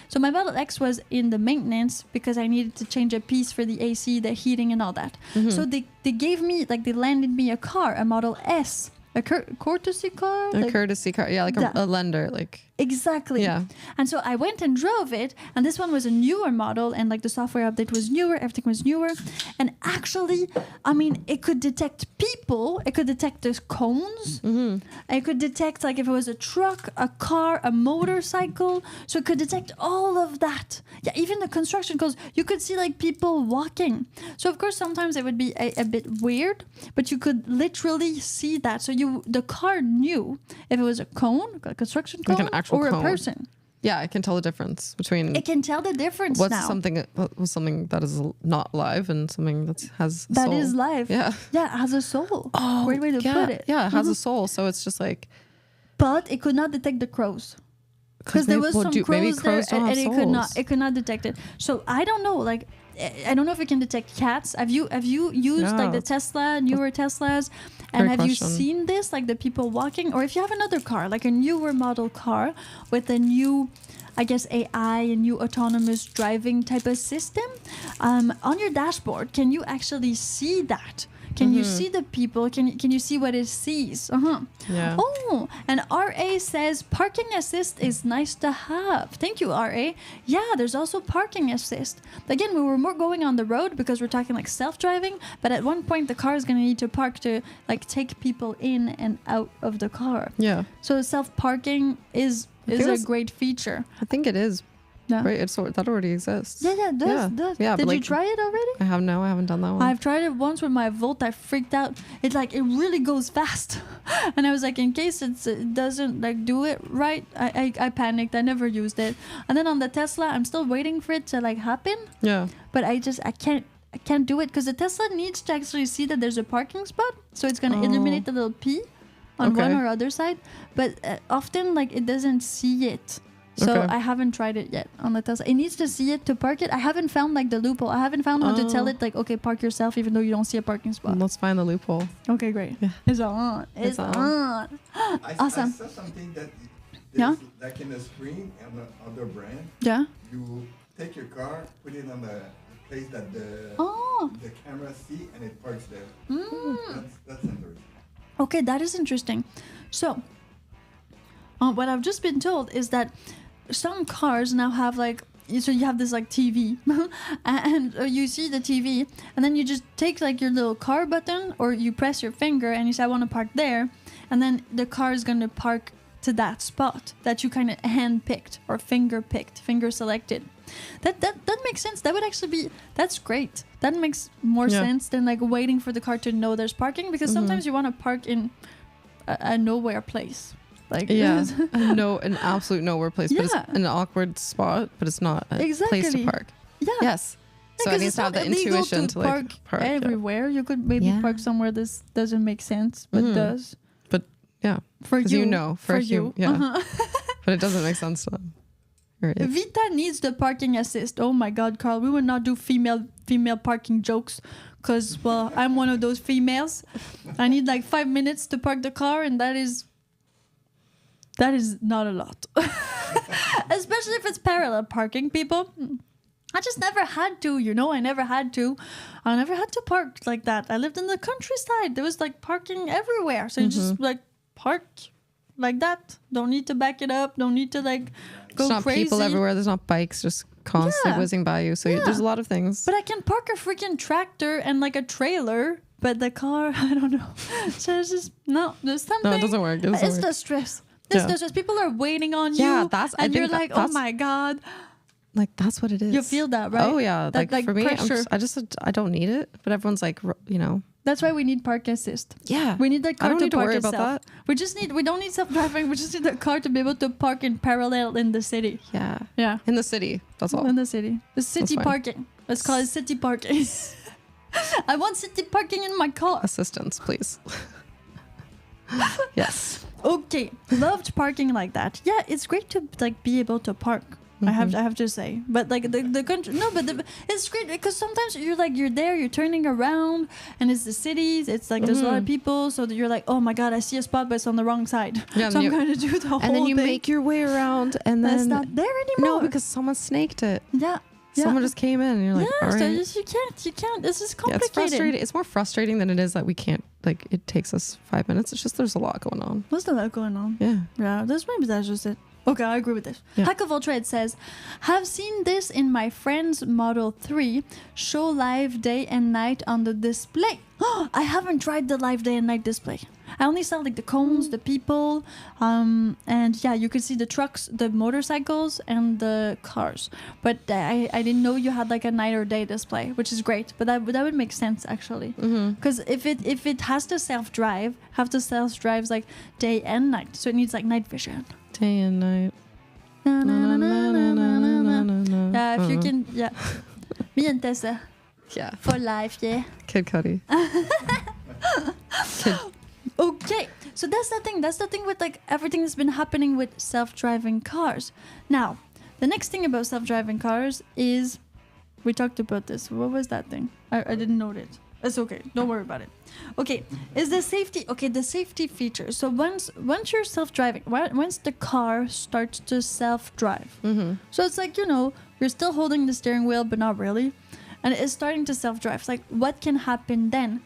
so my Model X was in the maintenance because I needed to change a piece for the AC, the heating, and all that. So they gave me, like, they landed me a car, a Model S, a courtesy car, a courtesy car, yeah, like a lender, like. Exactly. Yeah. And so I went and drove it, and this one was a newer model, and like the software update was newer, everything was newer. And actually, I mean, it could detect people, it could detect the cones, it could detect like if it was a truck, a car, a motorcycle. So it could detect all of that. Yeah, even the construction codes, you could see like people walking. So of course, sometimes it would be a bit weird, but you could literally see that. So the car knew if it was a cone, a construction cone, like an actual or cone. a person. Yeah, it can tell the difference between. It can tell the difference what's now. something that is not live and something that has a that soul. is live. Yeah, it has a soul. Oh, great way to put it. Yeah, it has a soul. So it's just like. But it could not detect the crows. Because there was some crows there, and it could not detect it. So I don't know. Like, I don't know if it can detect cats. Have you used like the newer Teslas, and have you seen this, like the people walking, or if you have another car, like a newer model car with a new, I guess, AI and new autonomous driving type of system, on your dashboard, can you actually see that? Can you see the people? Can you see what it sees? Yeah. Oh, and RA says parking assist is nice to have. Thank you, RA. Yeah, there's also parking assist. Again, we were more going on the road because we're talking like self-driving, but at one point the car is going to need to park to like take people in and out of the car. Yeah. So self-parking is a great feature. I think it is Yeah. Right? That already exists. Yeah, it does. Yeah, Did you try it already? I haven't done that one. I've tried it once with my Volt. I freaked out. It really goes fast. And I was like, in case it doesn't like do it right, I panicked. I never used it. And then on the Tesla, I'm still waiting for it to like happen. Yeah. But I can't do it because the Tesla needs to actually see that there's a parking spot. So it's going to illuminate the little P on one or other side. But often like it doesn't see it. So I haven't tried it yet on the Tesla. It needs to see it to park it. I haven't found like the loophole. I haven't found how to tell it like, okay, park yourself even though you don't see a parking spot. Let's find the loophole. Okay, great. Yeah. It's on. It's on. Awesome. I saw something that there's like in the screen on the other brand. Yeah. You take your car, put it on the place that the camera see, and it parks there. That's interesting. Okay, that is interesting. So, what I've just been told is that some cars now have like, so you have this like TV and you see the TV and then you just take like your little car button or you press your finger and you say I want to park there, and then the car is going to park to that spot that you kind of hand picked or finger selected. That makes sense. That would actually be, that's great. That makes more sense than like waiting for the car to know there's parking, because sometimes you want to park in a nowhere place. Like an absolute nowhere place, but it's an awkward spot, but it's not a place to park. Yeah. Yes. So it needs to have the intuition to like park everywhere. You could maybe park somewhere this doesn't make sense, but does. But for you, for you, but it doesn't make sense to them. Right. Vita needs the parking assist. Oh my God, Carl, we would not do female parking jokes, because I'm one of those females. I need like 5 minutes to park the car, and that is not a lot. Especially if it's parallel parking, people. I just never had to, I never had to park like that. I lived in the countryside. There was like parking everywhere. So you just like park like that. Don't need to back it up. Don't need to like go crazy. There's not people everywhere. There's not bikes just constantly whizzing by you. So there's a lot of things. But I can park a freaking tractor and like a trailer. But the car, I don't know. So it's just, there's something. No, it doesn't work. It's the stress. It's the stress. People are waiting on you. Yeah, and you're like, oh my God. Like, that's what it is. You feel that, right? Oh, yeah. That, like for me, I don't need it. But everyone's like, That's why we need park assist. Yeah. We need the car to park itself. About that. We don't need self-driving. We just need the car to be able to park in parallel in the city. Yeah. Yeah. In the city. That's all. In the city. The city parking. Let's call it city parking. I want city parking in my car. Assistance, please. Yes. Okay. Loved parking like that. Yeah, it's great to like be able to park. I have to say, but like the country, it's great because sometimes you're there, you're turning around, and it's the cities. It's like there's a lot of people, so that you're like, oh my God, I see a spot, but it's on the wrong side. Yeah, so I'm going to do the whole thing. And then you make your way around, and then it's not there anymore. No, because someone snaked it. Yeah. Someone just came in, and you're like, all right. So you can't. This is complicated. Yeah, it's frustrating. It's more frustrating than it is that we can't. Like, it takes us 5 minutes. It's just there's a lot going on. There's a lot going on. Yeah. Yeah. Maybe that's just it. Okay, I agree with this. Yeah. Hack of Ultra, it says, have seen this in my friend's Model 3, show live day and night on the display. I haven't tried the live day and night display. I only saw like the cones, the people, and you could see the trucks, the motorcycles, and the cars. But I didn't know you had like a night or day display, which is great. But that would make sense actually, because if it has to self-drive, like day and night, so it needs like night vision. Day and night. Yeah, if you can, me and Tessa. Yeah. For life, yeah. Kid Cudi. Okay, so that's the thing with like everything that's been happening with self-driving cars. Now, the next thing about self-driving cars is, we talked about this. What was that thing? I didn't note it. It's okay. Don't worry about it. Okay, is the safety. Okay, the safety feature. So once you're self-driving, once the car starts to self-drive, so it's like you're still holding the steering wheel, but not really, and it's starting to self-drive. It's like, what can happen then?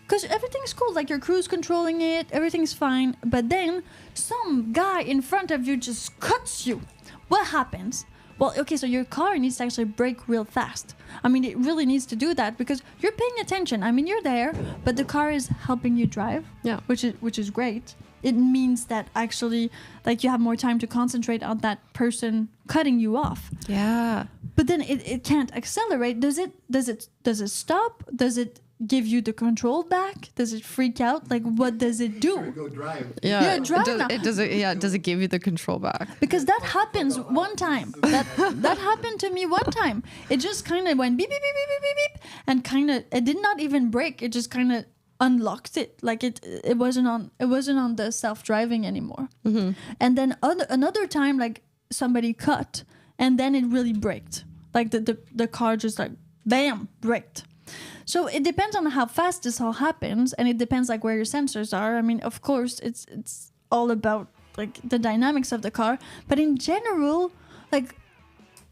Because everything's cool, like you're cruise controlling it, everything's fine, but then some guy in front of you just cuts you. What happens? Well, okay, so your car needs to actually brake real fast. I mean, it really needs to do that because you're paying attention. I mean, you're there, but the car is helping you drive, which is great. it means that actually like you have more time to concentrate on that person cutting you off. Yeah. But then it can't accelerate. Does it stop? Does it give you the control back? Does it freak out? Like, what does it do? Go drive. Yeah, drive now. Does it give you the control back? Because that happens one time. That happened to me one time. It just kind of went beep beep beep beep beep beep, and kind of it did not even break. It just kind of unlocked it. Like it wasn't on the self-driving anymore. Mm-hmm. And then another time, like somebody cut, and then it really braked. Like the car just like bam braked. So it depends on how fast this all happens, and it depends like where your sensors are. I mean, of course, it's all about like the dynamics of the car, but in general, like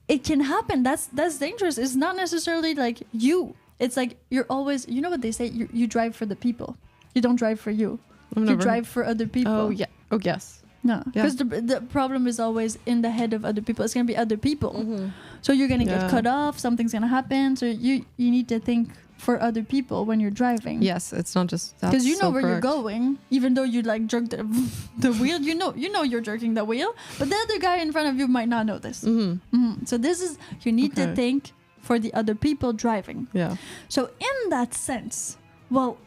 it can happen. That's dangerous. It's not necessarily like you. It's like you're always. You know what they say? You drive for the people. You don't drive for you. You drive for other people. Oh yeah. Oh yes. No, because the problem is always in the head of other people. It's gonna be other people. Mm-hmm. So you're gonna get cut off. Something's gonna happen. So you need to think for other people when you're driving. Yes, it's not just because you know where you're going, even though you like jerk the wheel. You know you're jerking the wheel, but the other guy in front of you might not know this. Mm-hmm. Mm-hmm. So this is you need to think for the other people driving. Yeah. So in that sense, well,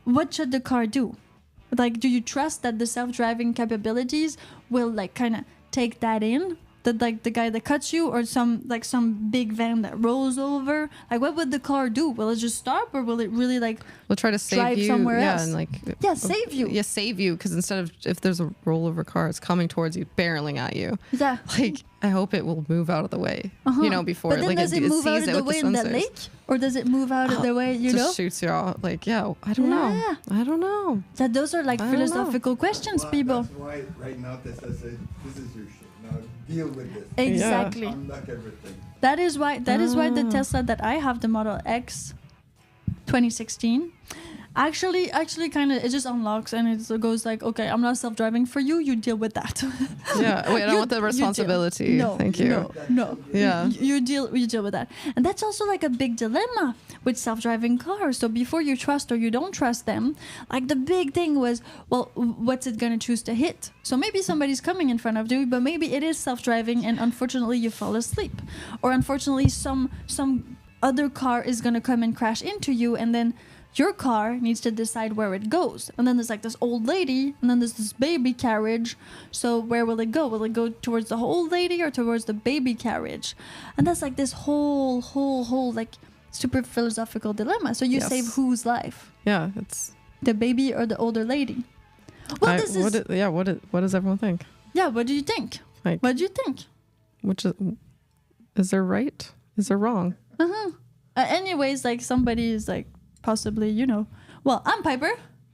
what should the car do? Like, do you trust that the self-driving capabilities will like kind of take that in? That like the guy that cuts you, or some big van that rolls over, like what would the car do? Will it just stop, or will it really like we'll try to save drive you somewhere else? And like save you. Yeah, save you, because instead of if there's a rollover car, it's coming towards you, barreling at you. Yeah. Like I hope it will move out of the way. Before but then like does it move out of the way in the lake, or does it move out of the way? Just shoots you off. Like I don't know. So those are like philosophical questions, people. That's why right now Tesla says this is your shit. Now deal with this. Exactly. Unlock everything. That is why the Tesla that I have, the Model X 2016, actually kind of it just unlocks and it goes like, okay, I'm not self-driving for you. You deal with that. Yeah. Wait, I don't want the responsibility. No, thank you. No. Yeah. You deal with that, and that's also like a big dilemma with self-driving cars. So before you trust or you don't trust them, like the big thing was, well, what's it gonna choose to hit? So maybe somebody's coming in front of you, but maybe it is self-driving, and unfortunately you fall asleep, or unfortunately some other car is gonna come and crash into you, and then your car needs to decide where it goes. And then there's like this old lady, and then there's this baby carriage. So where will it go? Will it go towards the old lady or towards the baby carriage? And that's like this whole like super philosophical dilemma. So you save whose life? Yeah, it's the baby or the older lady. Well, what does everyone think? Yeah, what do you think? Like, what do you think? Which is there right? Is there wrong? Anyways, like somebody is like possibly, Well, I'm Piper.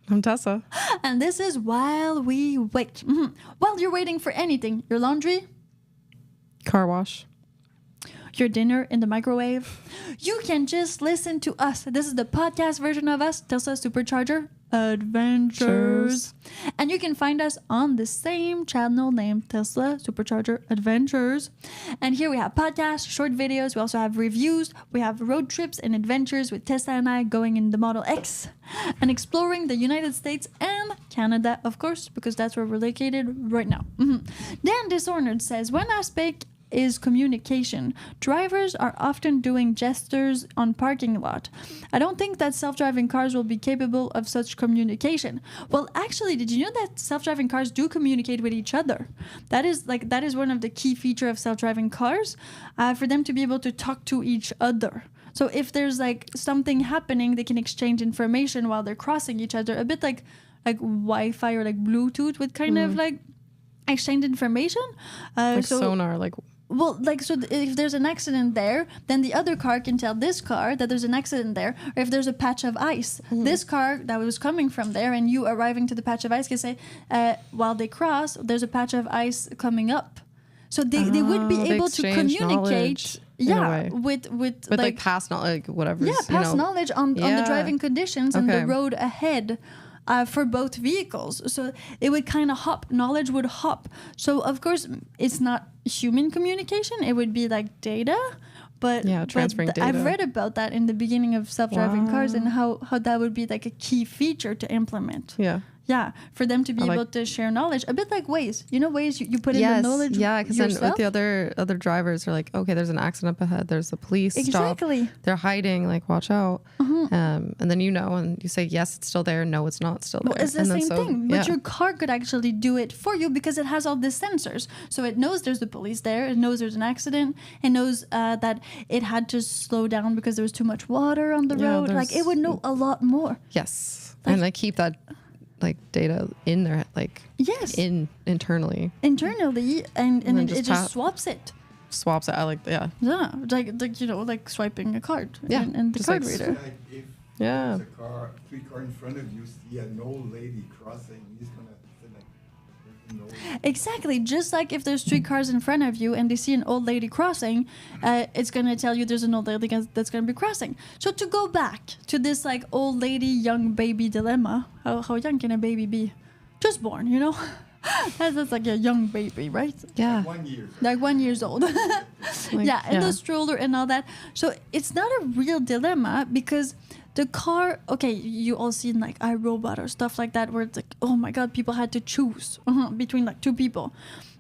I'm Tessa. And this is While We Wait. Mm-hmm. While you're waiting for anything, your laundry, car wash, your dinner in the microwave, you can just listen to us. This is the podcast version of us, Tesla Supercharger Adventures. And you can find us on the same channel named Tesla Supercharger Adventures. And here we have podcasts, short videos. We also have reviews. We have road trips and adventures with Tesla and I going in the Model X and exploring the United States and Canada, of course, because that's where we're located right now. Mm-hmm. Dan Disordered says, when I speak is communication. Drivers are often doing gestures on parking lot. I don't think that self-driving cars will be capable of such communication. Well, actually, did you know that self-driving cars do communicate with each other? That is one of the key features of self-driving cars, for them to be able to talk to each other. So if there's like something happening, they can exchange information while they're crossing each other, a bit like Wi-Fi or like Bluetooth with kind of like exchange information. Like sonar, like. Well, if there's an accident there, then the other car can tell this car that there's an accident there. Or if there's a patch of ice, this car that was coming from there and you arriving to the patch of ice can say, while they cross, there's a patch of ice coming up. So they would be able to communicate. Yeah, with like past knowledge, whatever. Yeah, past knowledge on the driving conditions and the road ahead. For both vehicles. So it would kind of hop. Knowledge would hop. So, of course, it's not human communication. It would be like data. But transferring data. I've read about that in the beginning of self-driving cars and how that would be like a key feature to implement. Yeah. Yeah, for them to be able to share knowledge, a bit like Waze. You know, Waze, you put in the knowledge. Yeah, because then with the other drivers are like, okay, there's an accident up ahead. There's the police stop. They're hiding. Like, watch out. And then and you say yes, it's still there. No, it's not still there. Well, it's the same thing. But your car could actually do it for you because it has all these sensors. So it knows there's the police there. It knows there's an accident. It knows that it had to slow down because there was too much water on the road. Like, it would know a lot more. Yes, and I keep that data in there, internally, and it just swaps it. I like like swiping a card in the card reader. Like if there's a car, street car in front of you, see an old lady crossing, he's gonna say like, no. Exactly, just like if there's street cars in front of you and they see an old lady crossing, it's gonna tell you there's an old lady that's gonna be crossing. So to go back to this like old lady, young baby dilemma, how young can a baby be? Just born, you know? That's like a young baby, right? Yeah. 1 year. Like 1 year old. In the stroller and all that. So it's not a real dilemma because the car, okay, you all seen like iRobot or stuff like that where it's like, oh my God, people had to choose between like two people.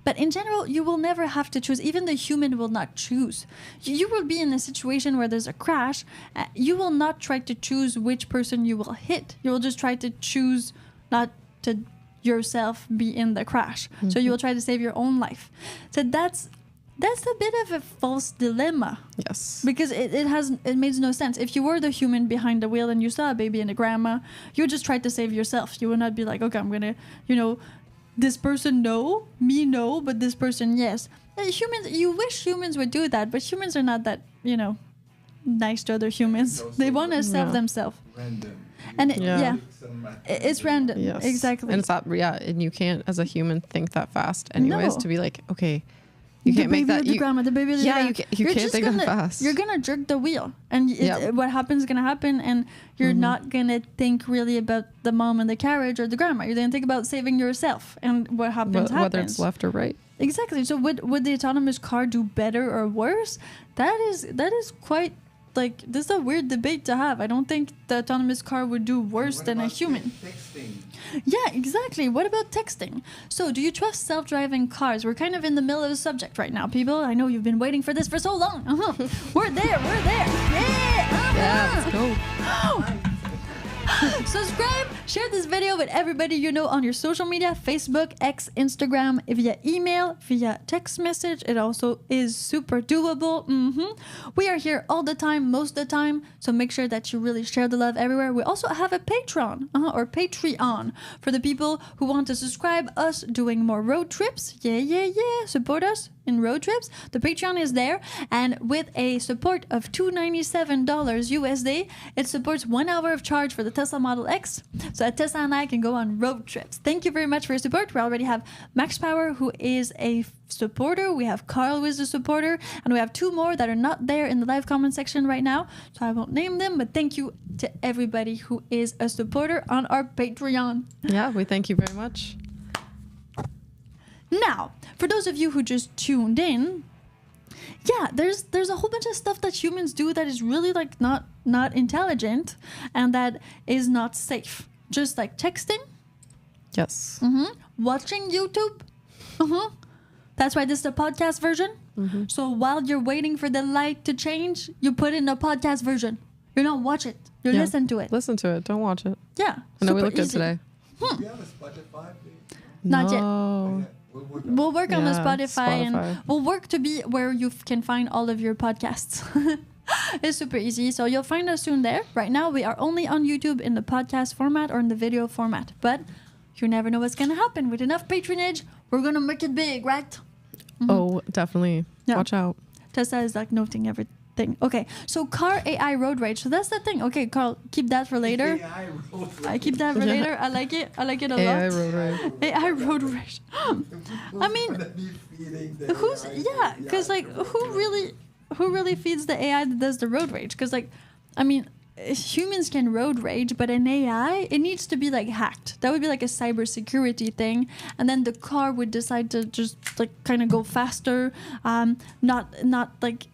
But in general, you will never have to choose. Even the human will not choose. You will be in a situation where there's a crash. You will not try to choose which person you will hit. You will just try to choose not to yourself be in the crash. So you will try to save your own life. So that's a bit of a false dilemma. Yes. Because it makes no sense. If you were the human behind the wheel and you saw a baby and a grandma, you would just try to save yourself. You would not be like, okay, I'm gonna, this person no, me no, but this person yes. Humans, you wish humans would do that, but humans are not that, nice to other humans. They want to save themselves. Random. And it's random. Yes. Exactly. And it's not, and you can't, as a human, think that fast anyways, to be like, okay, you can't make that. The grandma, the baby, you can't think that fast. You're going to jerk the wheel. And what happens is going to happen. And you're not going to think really about the mom in the carriage or the grandma. You're going to think about saving yourself. And what happens. Whether it's left or right. Exactly. So would the autonomous car do better or worse? That is quite... Like, this is a weird debate to have. I don't think the autonomous car would do worse than a human. Texting? Yeah, exactly. What about texting? So, do you trust self-driving cars? We're kind of in the middle of a subject right now, people. I know you've been waiting for this for so long. We're there. Yeah. Yeah, let's go. Subscribe, share this video with everybody you know on your social media, Facebook, X, Instagram, via email, via text message. It also is super doable. We are here all the time, most of the time, so make sure that you really share the love everywhere. We also have a Patreon or Patreon for the people who want to subscribe us doing more road trips. Yeah. Support us in road trips. The Patreon is there, and with a support of $297 USD, it supports 1 hour of charge for the Tesla Model X, so that Tesla and I can go on road trips. Thank you very much for your support. We already have Max Power, who is a supporter. We have Carl, who is a supporter, and we have 2 more that are not there in the live comment section right now, so I won't name them, but thank you to everybody who is a supporter on our Patreon. Yeah, we thank you very much. Now, for those of you who just tuned in, there's a whole bunch of stuff that humans do that is really like not intelligent and that is not safe. Just like texting. Yes. Watching YouTube. That's why this is the podcast version. So while you're waiting for the light to change, you put in the podcast version. You don't watch it. You listen to it. Listen to it. Don't watch it. Yeah. I know we looked at it today. Do you have a Spotify? Not yet. No. We'll work on the Spotify, Spotify, and we'll work to be where you can find all of your podcasts. It's super easy, so you'll find us soon there. Right now, we are only on YouTube in the podcast format or in the video format, but you never know what's going to happen. With enough patronage, we're going to make it big, right? Oh, definitely. Yeah. Watch out. Tessa is like noting everything. Okay, so car AI road rage. So that's the thing. Okay, Carl, keep that for later. AI road rage. I keep that for later. I like it a lot. AI road rage. AI road rage. I mean, who's because like who really feeds the AI that does the road rage? Because like, I mean, humans can road rage, but an AI, it needs to be like hacked. That would be like a cybersecurity thing, and then the car would decide to just like kind of go faster, not like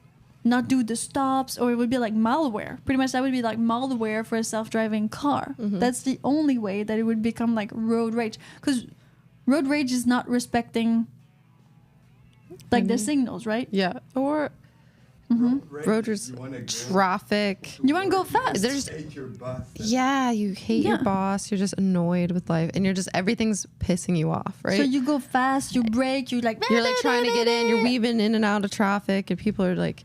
not do the stops, or it would be like malware. Pretty much that would be like malware for a self-driving car. That's the only way that it would become like road rage, because road rage is not respecting like the signals, right? Yeah. Or road rage, traffic. You want to go fast. You hate your boss. Yeah, you hate your boss. You're just annoyed with life, and you're just everything's pissing you off, right? So you go fast, you brake, you're like trying to get in, you're weaving in and out of traffic, and people are like,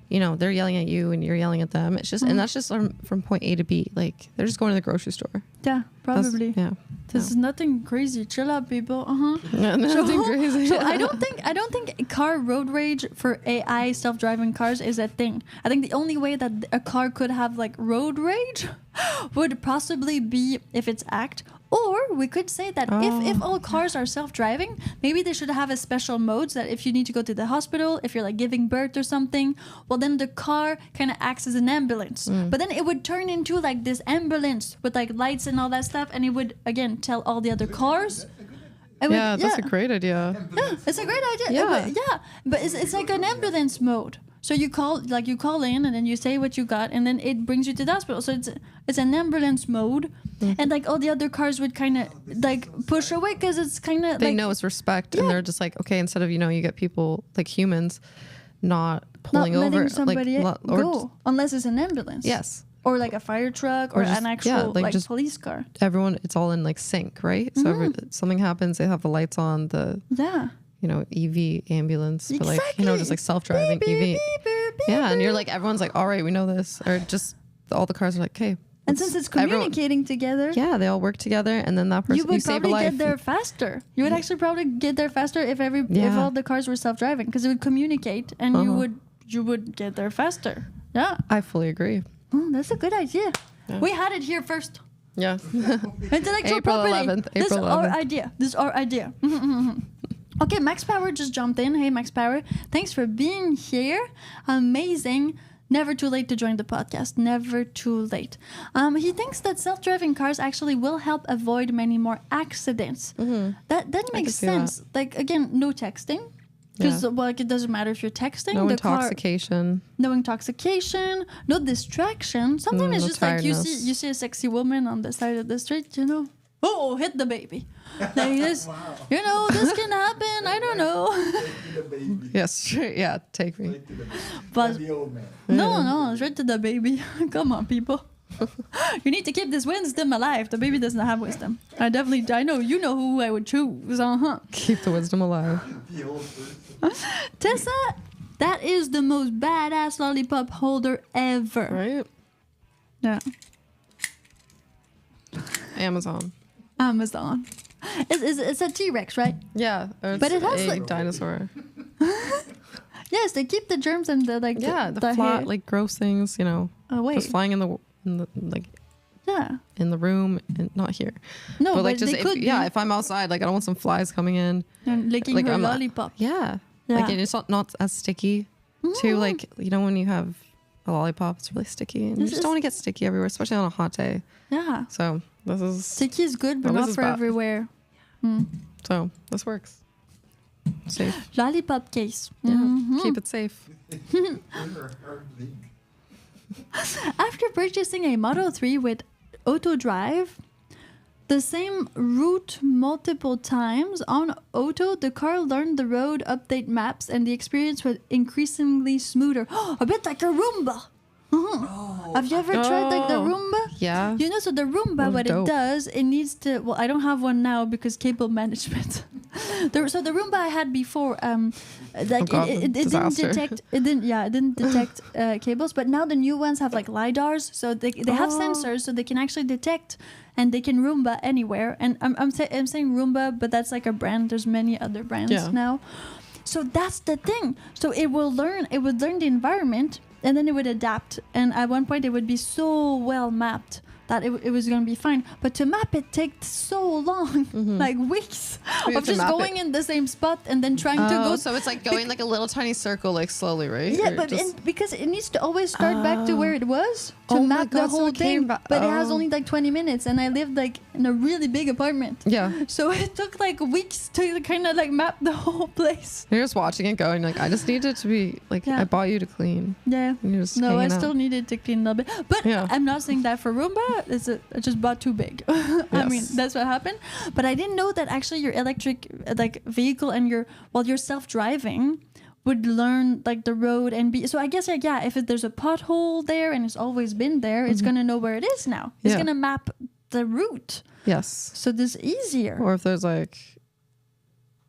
you know, they're yelling at you and you're yelling at them. It's just, and that's just from point A to B. Like they're just going to the grocery store. Yeah, probably. This is nothing crazy. Chill out, people. Yeah, nothing crazy. So I don't think car road rage for AI self-driving cars is a thing. I think the only way that a car could have like road rage would possibly be if it's act. Or we could say that if all cars are self-driving, maybe they should have a special modes that if you need to go to the hospital, if you're like giving birth or something, well then the car kind of acts as an ambulance. But then it would turn into like this ambulance with like lights and all that stuff, and it would again tell all the other cars. That's a great idea. Yeah, it's a great idea. But it's like an ambulance mode. So you call in and then you say what you got, and then it brings you to the hospital. So it's an ambulance mode, and like all the other cars would kind of like push away because it's kind of they know it's respect, and they're just like, okay, instead of you get people like humans not pulling not over somebody like go unless it's an ambulance. Yes. Or like a fire truck or just, an actual like just police car. Everyone, it's all in like sync, right? So something happens, they have the lights on, the EV ambulance, but like just like self-driving EV. And you're like, everyone's like, all right, we know this, or just all the cars are like, okay. And since it's communicating together, they all work together, and then that person you would save a probably life. get there faster. You would actually probably get there faster if all the cars were self-driving, because it would communicate, and you would get there faster. Yeah, I fully agree. Oh, that's a good idea. Yeah. We had it here first. Yeah. Intellectual April property. 11th. This is our idea. This is our idea. Okay, Max Power just jumped in. Hey, Max Power. Thanks for being here. Amazing. Never too late to join the podcast. Never too late. He thinks that self-driving cars actually will help avoid many more accidents. That makes sense. Like, again, no texting. Because it doesn't matter if you're texting. No intoxication. No intoxication. No distraction. Sometimes it's just tiredness. Like you see a sexy woman on the side of the street, Oh, hit the baby. Like this. Wow. This can happen. I don't know. Take the baby. Yes, straight. Yeah, take me. But the old man. No, straight to the baby. Come on, people. You need to keep this wisdom alive. The baby does not have wisdom. I know you know who I would choose. Keep the wisdom alive. Tessa, that is the most badass lollipop holder ever. Right? Yeah. Amazon. It's a T-Rex, right? Yeah. But it has a dinosaur. Yes, they keep the germs and the the flat, like gross things, away. Just flying in the room and not here. No, but like just if I'm outside, like I don't want some flies coming in and licking like, her lollipop. Like it's not as sticky. Too, like when you have a lollipop, it's really sticky, and you just don't want to get sticky everywhere, especially on a hot day. Yeah. So this is sticky is good, but not for everywhere. So this works. Safe. Lollipop case. Yeah. Keep it safe. After purchasing a Model 3 with auto drive, the same route multiple times on auto, the car learned the road, update maps, and the experience was increasingly smoother. A bit like a Roomba. Have you ever tried like the Roomba? Yeah. So the Roomba, what it does, it needs to. Well, I don't have one now because cable management. So the Roomba I had before, it didn't detect. It didn't detect cables. But now the new ones have like lidars, so they have sensors, so they can actually detect. And they can Roomba anywhere. And I'm saying Roomba, but that's like a brand. There's many other brands now. So that's the thing. So it would learn the environment, and then it would adapt. And at one point, it would be so well mapped that it was going to be fine. But to map it takes so long, like weeks of just going in the same spot and then trying to go. So it's like going like a little tiny circle, like slowly, right? Yeah, but because it needs to always start back to where it was to map the whole thing. But it has only like 20 minutes, and I lived like in a really big apartment. Yeah. So it took like weeks to kind of like map the whole place. You're just watching it go and like, I just need it to be like, I bought you to clean. Yeah. No, I still out. needed to clean a little bit. But I'm not saying that for Roomba. I just bought too big. I mean, that's what happened. But I didn't know that actually your electric like vehicle and your self-driving would learn like the road and be. So I guess if there's a pothole there and it's always been there, it's gonna know where it is now. It's gonna map the route. Yes. So this is easier. Or if there's like,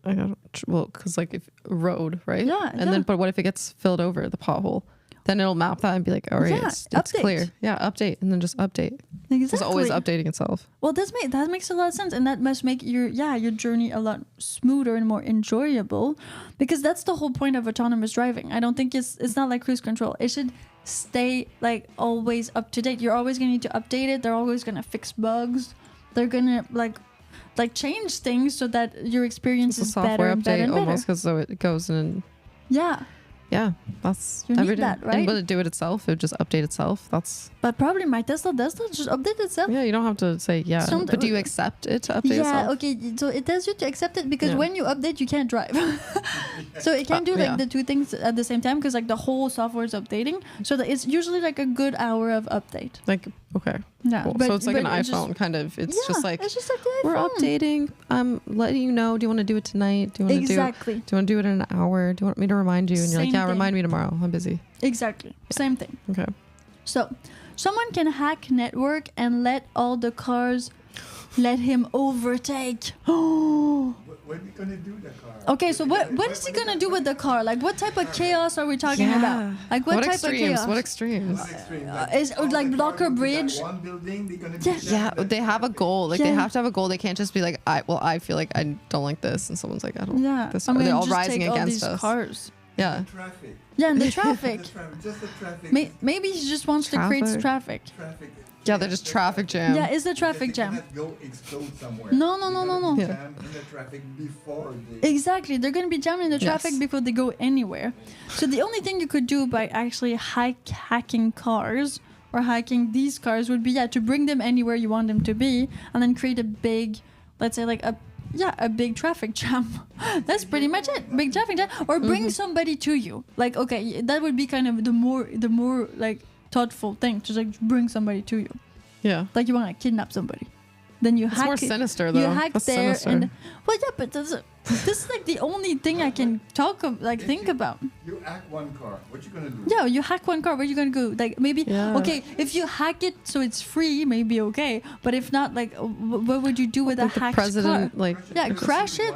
I don't because like if road, right? Yeah. And then, but what if it gets filled over the pothole? Then it'll map that and be like, all right, it's clear. Yeah, update, and then just update. Exactly. It's always updating itself. Well, that makes a lot of sense, and that must make your journey a lot smoother and more enjoyable, because that's the whole point of autonomous driving. I don't think it's not like cruise control. It should stay like always up to date. You're always going to need to update it. They're always going to fix bugs. They're going to like change things so that your experience is better and better and better. Almost because so it goes in. Yeah, that's you need that, right? And will it do it itself? It would just update itself. But probably my Tesla does not just update itself. Yeah, you don't have to say but do you accept it to update itself? Yeah, okay. So it tells you to accept it because when you update, you can't drive. So it can't do like the two things at the same time because like the whole software is updating. So that it's usually like a good hour of update. Like okay. Yeah, cool. So it's like an iPhone kind of. It's just like the we're updating. I'm letting you know. Do you want to do it tonight? Do you want to do you want to do it in an hour? Do you want me to remind you? And you're like, yeah, remind me tomorrow. I'm busy. Exactly. Same thing. Okay. So someone can hack network and let all the cars let him overtake. Oh. What are we gonna do with the car? Okay, so what is he gonna do with the car? Like, what type of chaos are we talking about? Like, what type of chaos? What extremes? Is like block a bridge? One building, they're gonna they have a goal. Like they have to have a goal. They can't just be like, I feel like I don't like this, and someone's like, I don't like this. They're all rising against us. Cars. Yeah. Traffic. Yeah, and the traffic. Just the traffic. Maybe he just wants to create traffic. Yeah, they're just traffic jam. Yeah, it's the traffic jam. They go explode somewhere. No. Jam in the traffic before they... Exactly, they're going to be jamming in the traffic before they go anywhere. So the only thing you could do by actually hacking cars or hacking these cars would be to bring them anywhere you want them to be, and then create a big, let's say like a big traffic jam. That's pretty much it. Big traffic jam, or bring somebody to you. Like okay, that would be kind of the more like thoughtful thing to like bring somebody to you. Yeah. Like you want to kidnap somebody. Then you hack. It's more sinister though. You hack That's there sinister. and but this is like the only thing I can think about. You hack one car. What you gonna do? Yeah, you hack one car. Where you gonna go? Like maybe okay, if you hack it so it's free, maybe okay. But if not, like what would you do with a hacked president, car? Crash it.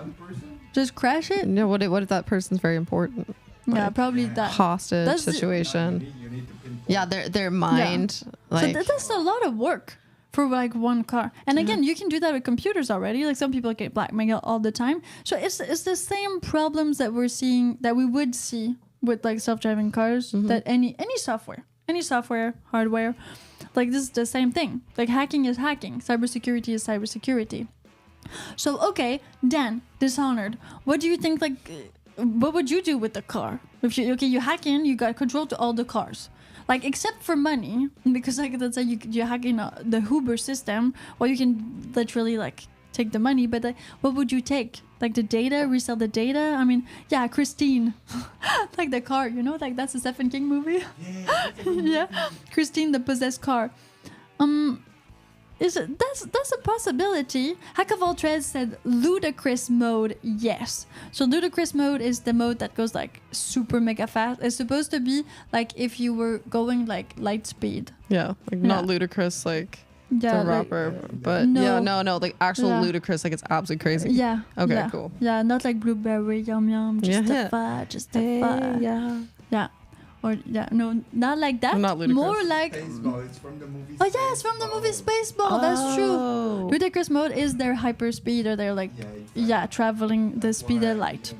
Just crash it. No, what if that person's very important? Yeah, probably that hostage situation. Yeah, their mind. Yeah. So that's a lot of work for like one car. And again, you can do that with computers already. Like some people get blackmailed all the time. So it's the same problems that we're seeing, that we would see with like self-driving cars, that any software, hardware, like this is the same thing. Like hacking is hacking. Cybersecurity is cybersecurity. So, okay, Dan, Dishonored, what do you think, like, what would you do with the car? If you hack in, you got control to all the cars. Like, except for money, because like let's say you hack in the Uber system, well, you can literally like take the money, but like, what would you take? Like the data, resell the data? I mean, yeah, Christine, like the car, like that's a Stephen King movie. Yeah, Christine, the possessed car. That's a possibility. Hack of All Trades said ludicrous mode, yes. So ludicrous mode is the mode that goes like super mega fast. It's supposed to be like if you were going like light speed. Yeah, like not ludicrous like the rapper, but no, like actual ludicrous, like it's absolutely crazy. Yeah. Okay, cool. Yeah, not like blueberry yum yum, just a fudge, just a fudge. Yeah. Or no, not like that. Not ludicrous. More like Spaceball. It's from the movie. Oh yeah, it's from the movie Spaceball. That's true. Ludicrous mode is their hyperspeed, or they're like traveling the speed of light.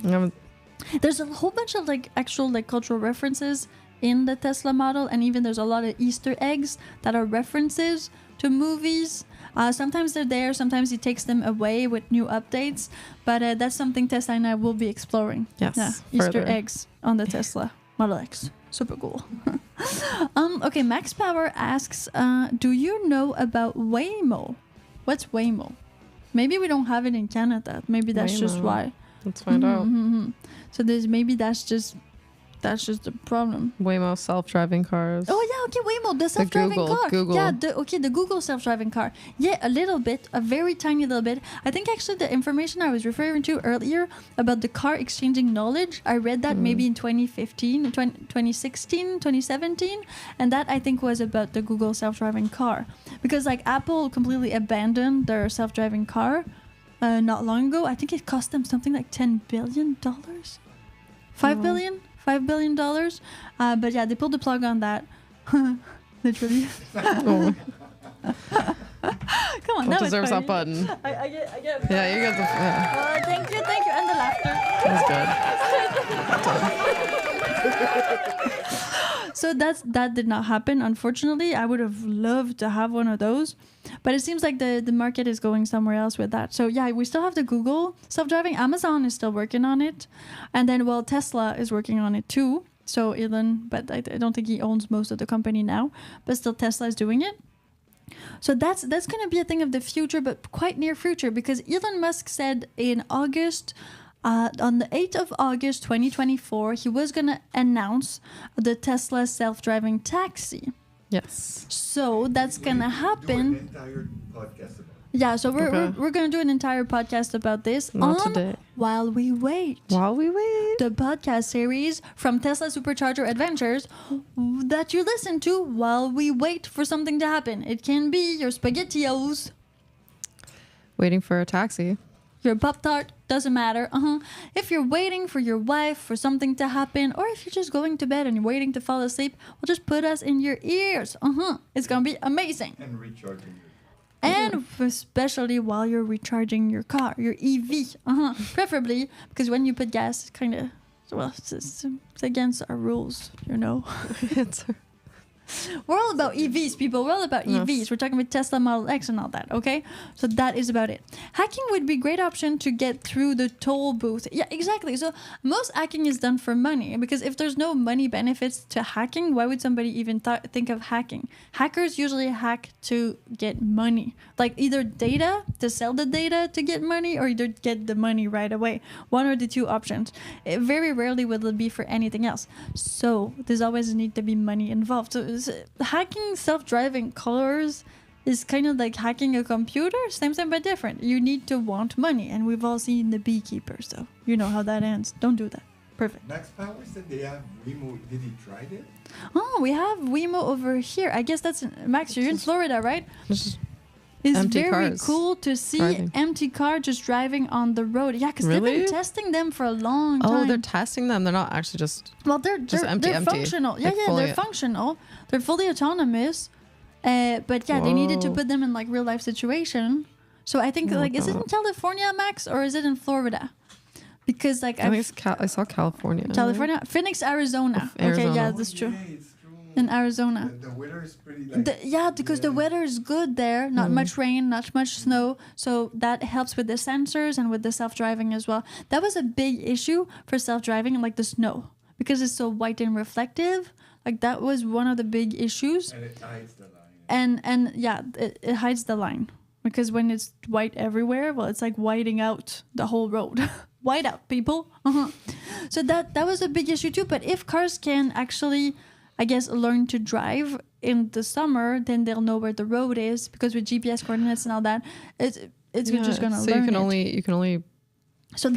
There's a whole bunch of like actual like cultural references in the Tesla model, and even there's a lot of Easter eggs that are references to movies. Sometimes they're there, sometimes he takes them away with new updates, but that's something Tesla and I will be exploring. Yes, Easter eggs on the Tesla Model X. Super cool. Okay, Max Power asks, do you know about Waymo? What's Waymo? Maybe we don't have it in Canada. Maybe that's just why. Let's find out. So that's just the problem. Waymo self-driving cars. Oh yeah, okay, Waymo, the self-driving car. Google. Yeah, the Google self-driving car. Yeah, a little bit, a very tiny little bit. I think actually the information I was referring to earlier about the car exchanging knowledge, I read that maybe in 2016, 2017, and that I think was about the Google self-driving car. Because like Apple completely abandoned their self-driving car not long ago. I think it cost them something like $10 billion? $5 billion? $5 billion. But yeah, they pulled the plug on that. Literally. Oh. Come on, that was deserves funny. that button. I get Yeah, you got the. thank you, and the laughter. That was good. So that did not happen, unfortunately. I would have loved to have one of those, but it seems like the market is going somewhere else with that. So yeah, we still have the Google self-driving. Amazon is still working on it, and then Tesla is working on it too. So Elon, but I don't think he owns most of the company now, but still Tesla is doing it. So that's going to be a thing of the future, but quite near future, because Elon Musk said in August. On the 8th of August 2024, he was going to announce the Tesla self-driving taxi. Yes. So that's going to happen. Do an entire podcast about it. Yeah, so we're going to do an entire podcast about this today. While We Wait. While We Wait. The podcast series from Tesla Supercharger Adventures that you listen to while we wait for something to happen. It can be your SpaghettiOs. Waiting for a taxi. Your Pop-Tart, doesn't matter. If you're waiting for your wife for something to happen, or if you're just going to bed and you're waiting to fall asleep, well, just put us in your ears. It's going to be amazing. And recharging your And especially while you're recharging your car, your EV. Preferably, because when you put gas, it's kind of, well, it's against our rules, you know. We're all about EVs, people. We're all about EVs. We're talking about Tesla Model X and all that, okay? So that is about it. Hacking would be a great option to get through the toll booth. Yeah, exactly. So most hacking is done for money, because if there's no money benefits to hacking, why would somebody even think of hacking? Hackers usually hack to get money. Like either data, to sell the data to get money, or either get the money right away. One or the two options. Very rarely will it be for anything else. So there's always need to be money involved. So hacking self-driving cars is kind of like hacking a computer, same but different. You need to want money, and we've all seen The Beekeeper, so you know how that ends. Don't do that. Perfect. Max Power said they have Waymo. Did he try it? Oh, we have Waymo over here. I guess that's Max. You're in Florida, right? It's very cars cool to see driving. Empty car just driving on the road. Yeah, because they've been testing them for a long time. Oh, they're testing them. They're not actually just. Well, they're empty. functional. Yeah, like they're functional. They're fully autonomous. But yeah, they needed to put them in like real life situation. So I think is it in California, Max, or is it in Florida? Because like I saw California. Phoenix, Arizona. Arizona. Okay, yeah, that's true. Yeah, it's true. In Arizona. The weather is pretty like... Because the weather is good there. Not much rain, not much snow. So that helps with the sensors and with the self-driving as well. That was a big issue for self-driving, like the snow. Because it's so white and reflective. Like that was one of the big issues. And it hides the line. And yeah, it hides the line. Because when it's white everywhere, well, it's like whiting out the whole road. White out, people. So that was a big issue too. But if cars can actually, I guess, learn to drive in the summer, then they'll know where the road is, because with GPS coordinates and all that, it's just gonna learn. So you can only so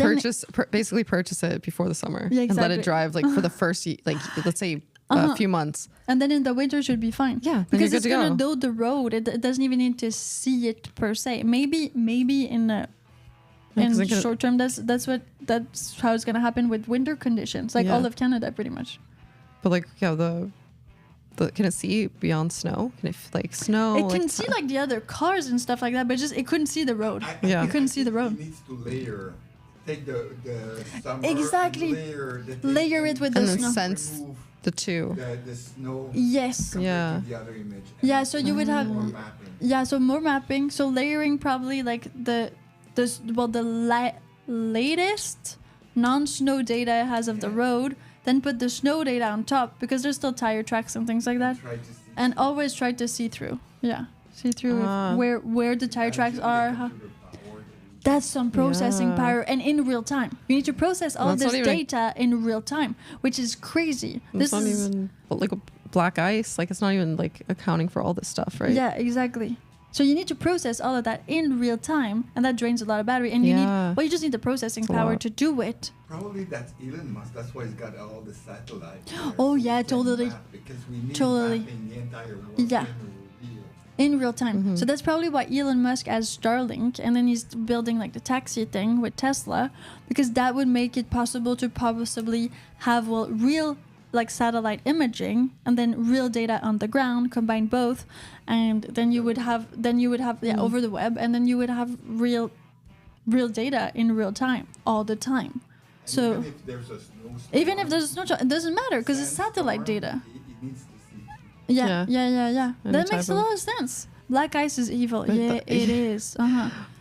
basically purchase it before the summer, yeah, exactly. and let it drive like for the first let's say a few months, and then in the winter should be fine. Yeah, because it's gonna know the road. It doesn't even need to see it per se. Maybe in short term, that's how it's gonna happen with winter conditions, like all of Canada pretty much. But like can it see beyond snow? Can it like snow? It can see like the other cars and stuff like that, but just it couldn't see the road. It couldn't see the road. It needs to layer. Take the summer exactly. and layer it with the snow. Sense the two. The snow. Yes. Yeah. The other image. Yeah. So you would have. More mapping. Yeah. So more mapping. So layering probably like the latest non-snow data it has of the road. Then put the snow data on top, because there's still tire tracks and things like that. And always try to see through. Yeah. See through where the tire tracks are. That's some processing power, and in real time. You need to process all this data in real time, which is crazy. It's not even like a black ice. Like, it's not even like accounting for all this stuff, right? Yeah, exactly. So you need to process all of that in real time, and that drains a lot of battery. And you just need the processing power to do it. Probably that's Elon Musk. That's why he's got all the satellites. Oh yeah, totally. Because we need mapping the entire world. Yeah. In real time. So that's probably why Elon Musk has Starlink, and then he's building like the taxi thing with Tesla, because that would make it possible to possibly have real like satellite imaging and then real data on the ground, combine both, and then you would have over the web, and then you would have real data in real time all the time. And so even if there's a snowstorm, it doesn't matter because it's satellite data. It needs to see. Yeah. That makes a lot of sense. Black ice is evil. Yeah, it is.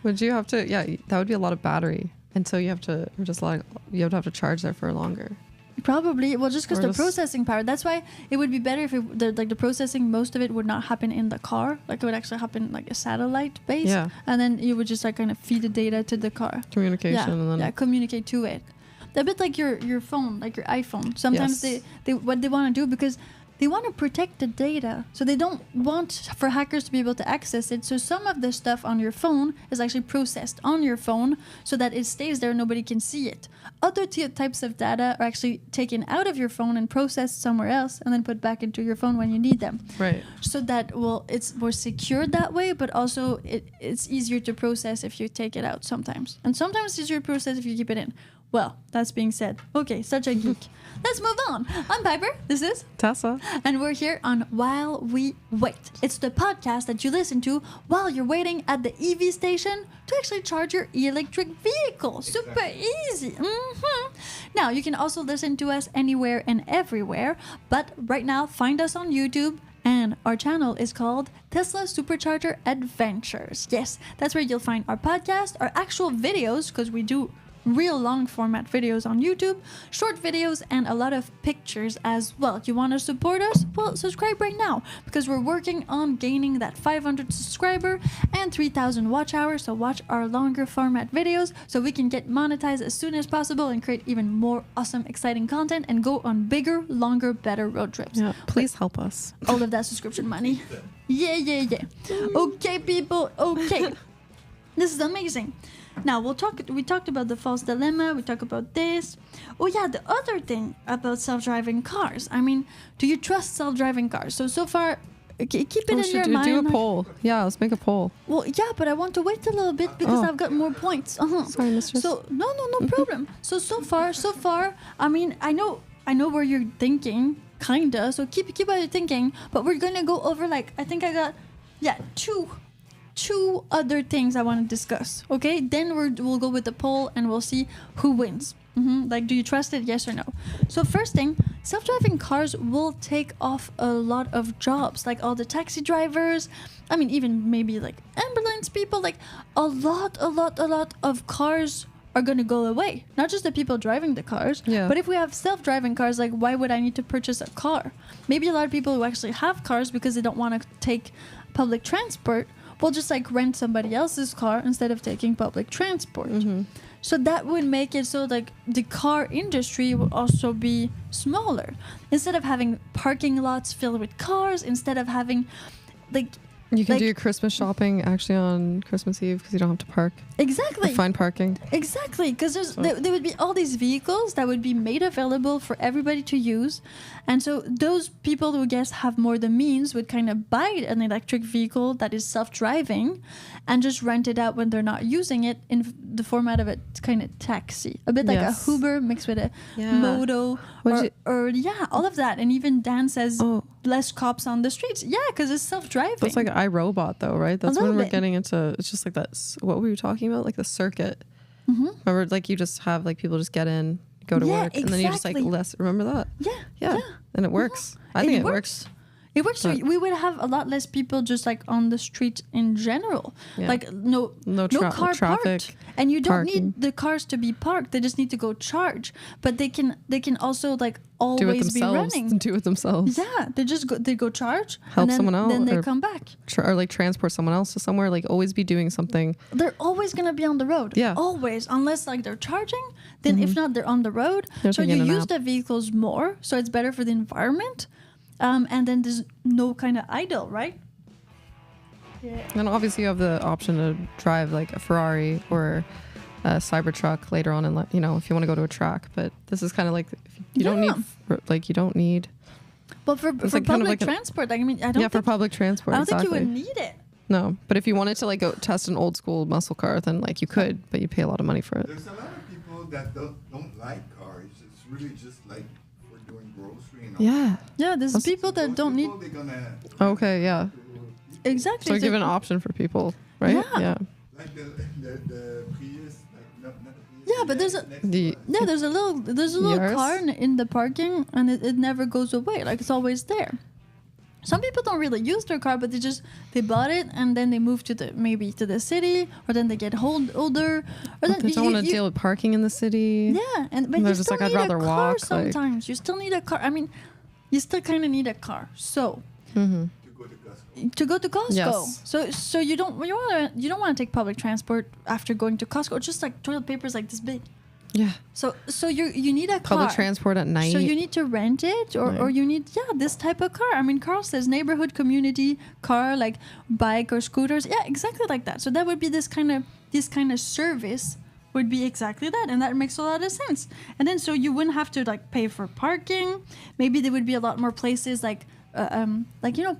Would you have to? Yeah, that would be a lot of battery, and so you have to have to charge there for longer. Probably. Well, just because the processing power. That's why it would be better if the processing, most of it would not happen in the car. Like, it would actually happen like a satellite base. Yeah. And then you would just like kind of feed the data to the car. Communication. And then communicate to it. A bit like your phone, like your iPhone. Sometimes they what they want to do, because they want to protect the data, so they don't want for hackers to be able to access it. So some of the stuff on your phone is actually processed on your phone so that it stays there, nobody can see it. Other types of data are actually taken out of your phone and processed somewhere else, and then put back into your phone when you need them. Right. So that it's more secure that way, but also it's easier to process if you take it out sometimes. And sometimes it's easier to process if you keep it in. Well, that's being said. Okay, such a geek. Let's move on. I'm Piper. This is Tessa. And we're here on While We Wait. It's the podcast that you listen to while you're waiting at the EV station to actually charge your electric vehicle. Super easy. Now, you can also listen to us anywhere and everywhere. But right now, find us on YouTube. And our channel is called Tesla Supercharger Adventures. Yes, that's where you'll find our podcast, our actual videos, because we do real long format videos on YouTube, short videos, and a lot of pictures as well. You want to support us? Well, subscribe right now, because we're working on gaining that 500 subscriber and 3,000 watch hours. So watch our longer format videos so we can get monetized as soon as possible and create even more awesome, exciting content and go on bigger, longer, better road trips. Yeah, please help us. All of that subscription money. Yeah. Okay, people. Okay. This is amazing. Now we talked about the false dilemma, we talked about this. Oh yeah, the other thing about self-driving cars. I mean, do you trust self-driving cars? So far, keep it in your mind. Do a poll. Yeah, let's make a poll. Well, yeah, but I want to wait a little bit because I've got more points. Sorry, mistress. So no problem. So far, I mean, I know where you're thinking, kinda. So keep what you're thinking, but we're gonna go over like, I think I got two other things I want to discuss. Okay, then we'll go with the poll and we'll see who wins. Like, do you trust it? Yes or no? So first thing, self-driving cars will take off a lot of jobs, like all the taxi drivers. I mean, even maybe like ambulance people. Like a lot of cars are going to go away. Not just the people driving the cars, but if we have self-driving cars, like, why would I need to purchase a car? Maybe a lot of people who actually have cars because they don't want to take public transport will just like rent somebody else's car instead of taking public transport. So that would make it so like the car industry will also be smaller. Instead of having parking lots filled with cars, instead of having like you can do your Christmas shopping actually on Christmas Eve because you don't have to park. Exactly. Or find parking. Exactly, because there would be all these vehicles that would be made available for everybody to use. And so those people who have more the means would kind of buy an electric vehicle that is self-driving and just rent it out when they're not using it in the format of a kind of taxi. A bit like a Uber mixed with a Moto or all of that. And even Dan says less cops on the streets. Yeah, because it's self-driving. That's like iRobot though, right? That's when we're getting into, it's just like that. What were you talking about? Like the circuit. Remember, like you just have like people just get in, go to work, and then you just like remember that? Yeah. And it works. I think it works. It works. So we would have a lot less people just like on the street in general. Yeah. Like no car traffic, parked, and you don't parking. need the cars to be parked. They just need to go charge. But they can also like always be running. Do it themselves. Yeah, they go charge. Help and then, someone else. Then they come back. Or like transport someone else to somewhere. Like always be doing something. They're always gonna be on the road. Yeah, always, unless like they're charging. Then if not, they're on the road. So you use the vehicles more. So it's better for the environment. And then there's no kind of idle, right? Yeah. And obviously you have the option to drive like a Ferrari or a Cybertruck later on, and if you want to go to a track. But this is kind of like you don't need. But for public transport, I mean, I don't. Yeah, for public transport. I don't think you would need it. No, but if you wanted to like go test an old school muscle car, then like you could, but you pay a lot of money for it. There's a lot of people that don't like cars. It's really just like for doing grocery and all. Yeah. There's people that don't need. Okay, yeah. Exactly. So you give an option for people, right? Yeah. Like the Prius. Yeah, but there's a little car in the parking, and it never goes away. Like it's always there. Some people don't really use their car, but they bought it and then they move to the city, or then they get older, or then they don't want to deal with parking in the city. Yeah, but you still need a car walk. Sometimes you still need a car. I mean, you still kind of need a car. So to go to Costco. Yes. So you don't want to take public transport after going to Costco. Just like toilet paper is like this big. Yeah. So you need a car. Public transport at night. So you need to rent it, or you need this type of car. I mean, Carl says neighborhood community car, like bike or scooters. Yeah, exactly like that. So that would be this kind of service would be exactly that, and that makes a lot of sense. And then so you wouldn't have to like pay for parking. Maybe there would be a lot more places like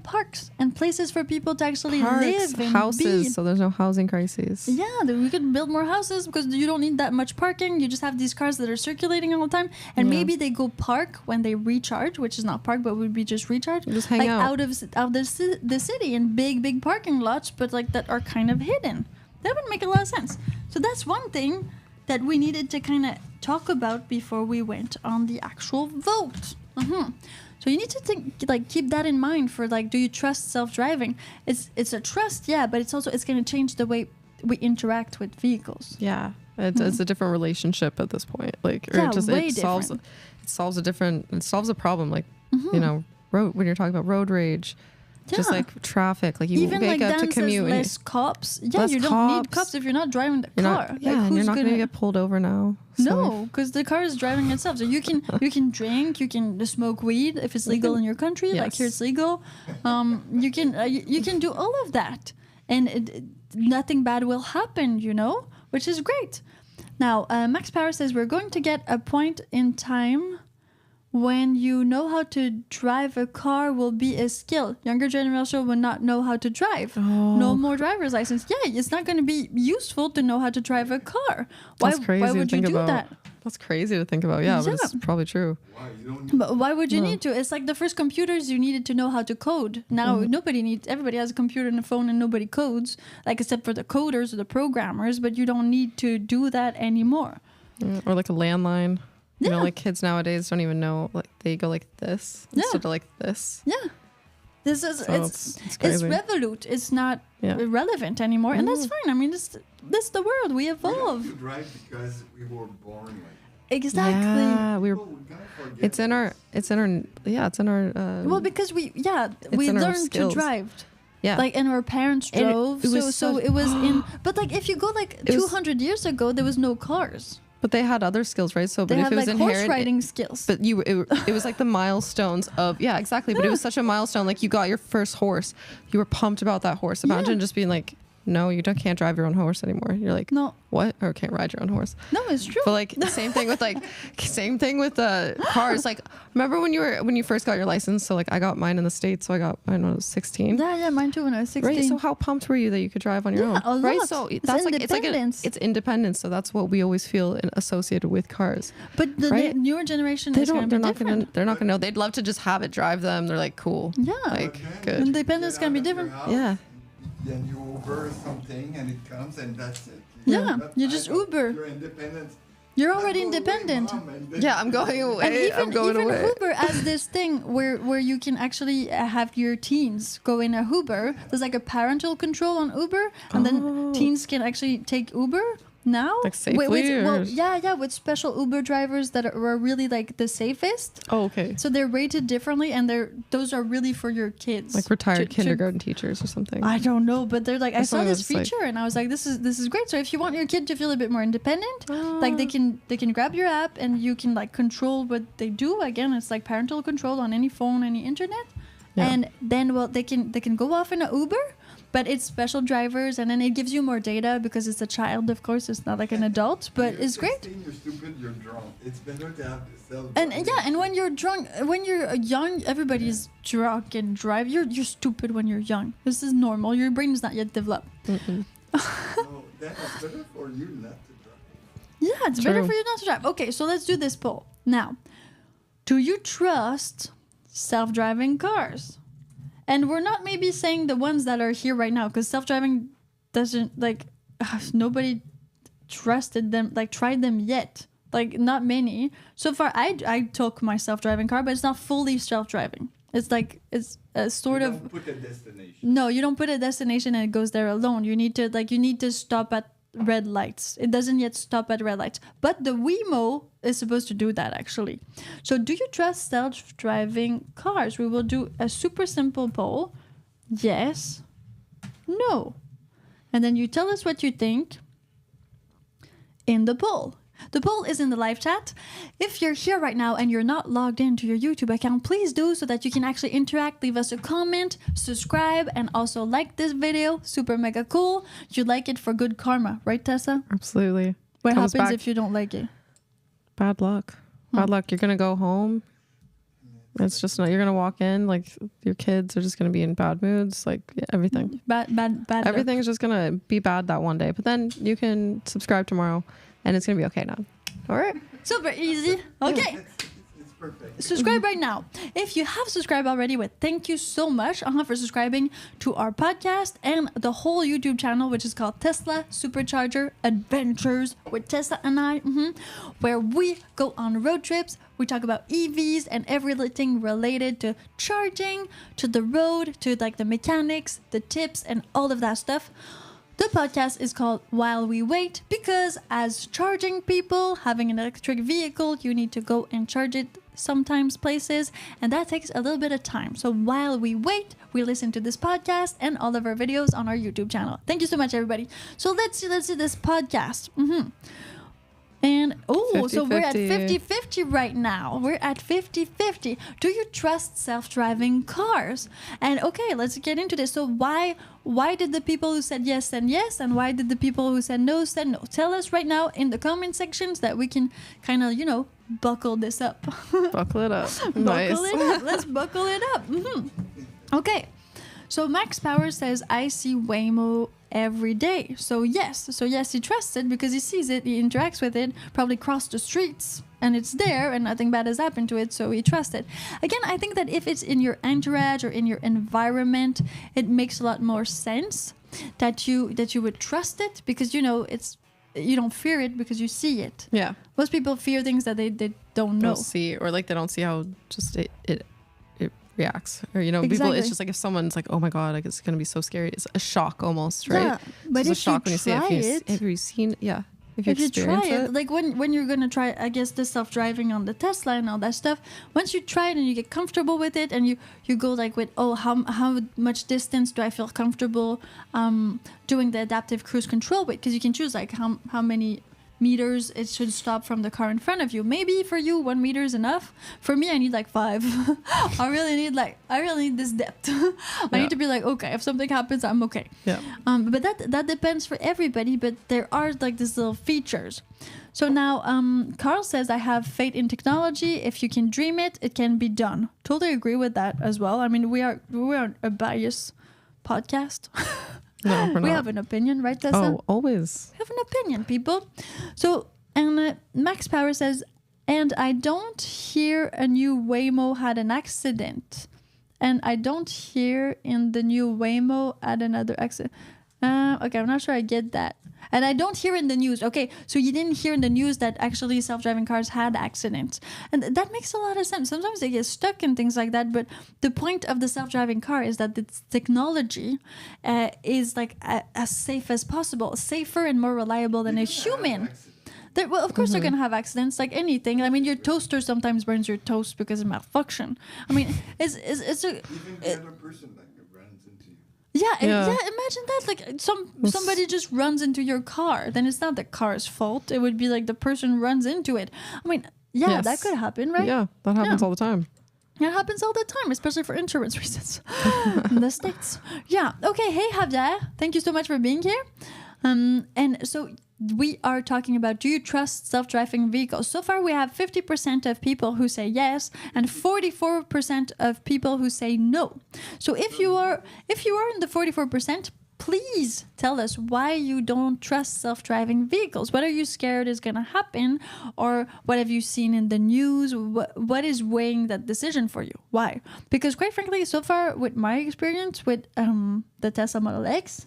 parks and places for people to actually live and houses, so there's no housing crises. Yeah, we could build more houses because you don't need that much parking. You just have these cars that are circulating all the time, and maybe they go park when they recharge, which is not park, but would be just recharge. Just hang out of the city in big parking lots, but like that are kind of hidden. That would make a lot of sense. So that's one thing that we needed to kind of talk about before we went on the actual vote. So you need to keep that in mind for do you trust self-driving? It's a trust, but it's going to change the way we interact with vehicles. Yeah, it's a different relationship at this point. It solves a problem. Road, when you're talking about road rage. Yeah. Just like traffic, like you even wake up to commute. Less cops. Yeah, you don't need cops if you're not driving the car. And you're not going to get pulled over now. So. No, because the car is driving itself. So you can drink, you can smoke weed if it's legal in your country. Yes. Like here it's legal. You can do all of that, and nothing bad will happen. Which is great. Now, Max Power says we're going to get a point in time when you know how to drive a car will be a skill. Younger generation will not know how to drive. No more driver's license. Yeah, it's not going to be useful to know how to drive a car. Why would you do that? That's crazy to think about. Yeah, but it's probably true. But why would you need to? It's like the first computers, you needed to know how to code. Now everybody has a computer and a phone and nobody codes, except for the coders or the programmers, but you don't need to do that anymore. Or like a landline. Kids nowadays don't even know, they go like this instead of this. Yeah. This is, it's revolute. It's not irrelevant anymore. And that's fine. I mean, this is the world. We evolve. We have to drive because we were born Exactly. Yeah, it's in our well, because we learned to drive. Yeah. And our parents drove. It was in, but if you go 200 years ago, there was no cars. But they had other skills, right? So, but if it was inherent, horse riding skills. But it was like the milestones of exactly. But it was such a milestone. Like you got your first horse, you were pumped about that horse. Imagine just being like, no, you can't drive your own horse anymore. You're like, no, what? Or can't ride your own horse. No, it's true. But same thing with cars. Remember when you first got your license? So I got mine in the States. So I don't know, 16. Yeah, mine too when I was 16. Right. So how pumped were you that you could drive on your own? A lot. Right. So that's it's independence. So that's what we always feel associated with cars. But the newer generation they're not going to know. They'd love to just have it drive them. They're like, cool. Yeah. Good. Independence is going to be different. Yeah. Then you Uber something and it comes and that's it. You just Uber. You're independent You're already independent. Yeah, I'm going away. I'm going away. Even Uber has this thing where you can actually have your teens go in a Uber. There's like a parental control on Uber, and then teens can actually take Uber now. Like safely? With special Uber drivers that are really like the safest. Oh, okay. So they're rated differently, and those are really for your kids. Like retired kindergarten teachers or something. I don't know, but they're like, I saw this feature and I was like, this is great. So if you want your kid to feel a bit more independent, like they can grab your app and you can like control what they do. Again, it's like parental control on any phone, any internet. Yeah. And then they can go off in an Uber. But it's special drivers, and then it gives you more data because it's a child, of course. It's not like an adult, but it's great. You're stupid, you're drunk. It's better to have the self. And when you're drunk, when you're young, everybody's drunk and drive. You're stupid when you're young. This is normal. Your brain is not yet developed. Mm-hmm. Then it's better for you not to drive. Yeah, it's better for you not to drive. Okay, so let's do this poll. Now, do you trust self-driving cars? And we're not maybe saying the ones that are here right now, because self-driving doesn't, like, nobody trusted them, like, tried them yet. Like, not many. So far, I took my self-driving car, but it's not fully self-driving. It's like, it's a sort of... You don't put a destination. No, you don't put a destination and it goes there alone. You need to stop at red lights. It doesn't yet stop at red lights. But the Waymo is supposed to do that, actually. So do you trust self-driving cars? We will do a super simple poll. Yes. No. And then you tell us what you think in the poll. The poll is in the live chat. If you're here right now and you're not logged into your YouTube account, please do so that you can actually interact, leave us a comment, subscribe, and also like this video. Super mega cool. You like it for good karma, right, Tessa? Absolutely. What happens if you don't like it? Bad luck. Bad luck. You're going to go home. It's just not, you're going to walk in, like your kids are just going to be in bad moods, like everything. Bad Everything's just going to be bad that one day, but then you can subscribe tomorrow. And it's going to be okay now. All right. Super easy. Okay. It's perfect. Subscribe right now. If you have subscribed already, thank you so much for subscribing to our podcast and the whole YouTube channel, which is called Tesla Supercharger Adventures with Tessa and I, where we go on road trips. We talk about EVs and everything related to charging, to the road, to like the mechanics, the tips, and all of that stuff. The podcast is called While We Wait because as charging people, having an electric vehicle, you need to go and charge it sometimes places, and that takes a little bit of time. So while we wait, we listen to this podcast and all of our videos on our YouTube channel. Thank you so much, everybody. So let's do this podcast. And, 50-50. So we're at 50-50 right now. We're at 50-50. Do you trust self-driving cars? And okay, let's get into this. So why did the people who said yes, and why did the people who said no, said no? Tell us right now in the comment sections that we can kind of, buckle this up. Buckle it up. Nice. Buckle it up. Let's buckle it up. Okay. So Max Power says, I see Waymo every day. So yes, he trusts it because he sees it, he interacts with it, probably crossed the streets, and it's there, and nothing bad has happened to it, so he trusts it. Again, I think that if it's in your entourage or in your environment, it makes a lot more sense that you would trust it because it's you don't fear it because you see it. Yeah. Most people fear things that they don't know. Don't see, or like they don't see how just it reacts, or people, Exactly. it's just like if someone's like, oh my god, like it's gonna be so scary, it's a shock almost, right? Yeah, but it's if a shock when you see it. Have you seen if you try it, like when you're gonna try, I guess, the self-driving on the Tesla and all that stuff, once you try it and you get comfortable with it and you go like with, how much distance do I feel comfortable doing the adaptive cruise control with, because you can choose like how many meters it should stop from the car in front of you. Maybe for you 1 meter is enough. For me, I need like 5. I really need this depth. I need to be like, okay, if something happens, I'm okay. Yeah. But that depends for everybody, but there are like these little features. So now Carl says, I have faith in technology. If you can dream it, it can be done. Totally agree with that as well. I mean, we are a biased podcast. No, we're not. We have an opinion, right, Tessa? Oh, always. We have an opinion, people. So, and Max Power says, and I don't hear a new Waymo had an accident. And I don't hear in the new Waymo had another accident. Okay, I'm not sure I get that. And I don't hear in the news. Okay, so you didn't hear in the news that actually self-driving cars had accidents. And that makes a lot of sense. Sometimes they get stuck and things like that. But the point of the self-driving car is that its technology is like as safe as possible, safer and more reliable than a human. Well, of course, they're going to have accidents like anything. I mean, your toaster sometimes burns your toast because of malfunction. I mean, it's a... Even the other person that runs into you. Yeah, imagine that. Like somebody just runs into your car. Then it's not the car's fault. It would be like the person runs into it. I mean, that could happen, right? Yeah, that happens all the time. It happens all the time, especially for insurance reasons in the States. Yeah. Okay. Hey, Javier. Thank you so much for being here. And so we are talking about, do you trust self-driving vehicles? So far, we have 50% of people who say yes and 44% of people who say no. So if you are in the 44%, please tell us why you don't trust self-driving vehicles. What are you scared is going to happen? Or what have you seen in the news? What is weighing that decision for you? Why? Because quite frankly, so far with my experience with the Tesla Model X,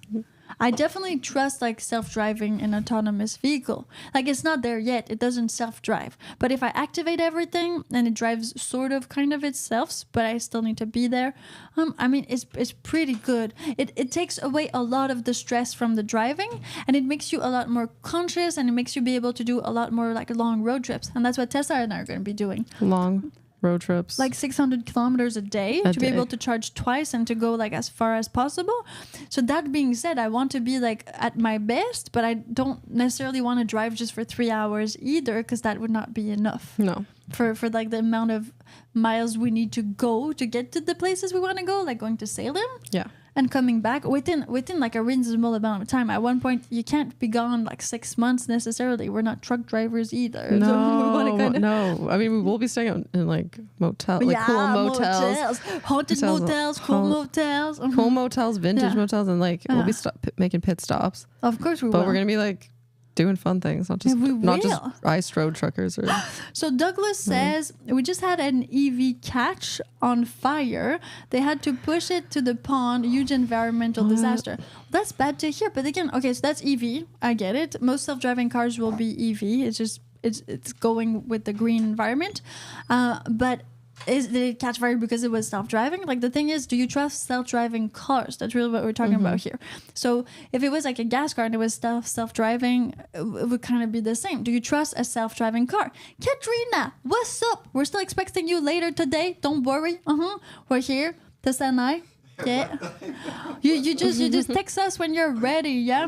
I definitely trust like self-driving an autonomous vehicle. Like it's not there yet. It doesn't self-drive. But if I activate everything and it drives sort of kind of itself, but I still need to be there. I mean, it's pretty good. It takes away a lot of the stress from the driving and it makes you a lot more conscious and it makes you be able to do a lot more like long road trips. And that's what Tesla and I are going to be doing. Long road trips. Like 600 kilometers a day to be able to charge twice and to go like as far as possible. So that being said, I want to be like at my best, but I don't necessarily want to drive just for 3 hours either because that would not be enough. No. For like the amount of miles we need to go to get to the places we want to go, like going to Salem. Yeah. And coming back within like a reasonable amount of time. At one point, you can't be gone like 6 months necessarily. We're not truck drivers either. No, so no. I mean, we will be staying in like motels, like cool motels, haunted motels, cool motels, cool motels, vintage motels, and like we'll be making pit stops. Of course we will. But we're gonna be like doing fun things, not just ice road truckers. Or So Douglas says, we just had an EV catch on fire. They had to push it to the pond. Huge environmental disaster. That's bad to hear. But again, okay, so that's EV. I get it. Most self-driving cars will be EV. It's just it's going with the green environment. But did it catch fire because it was self-driving? Like the thing is, do you trust self-driviving cars? That's really what we're talking about here. So if it was like a gas car and it was self-driving, it would kind of be the same. Do you trust a self-driving car? Katrina, what's up? We're still expecting you later today. Don't worry. We're here. Tessa and I. Yeah. You just text us when you're ready, yeah?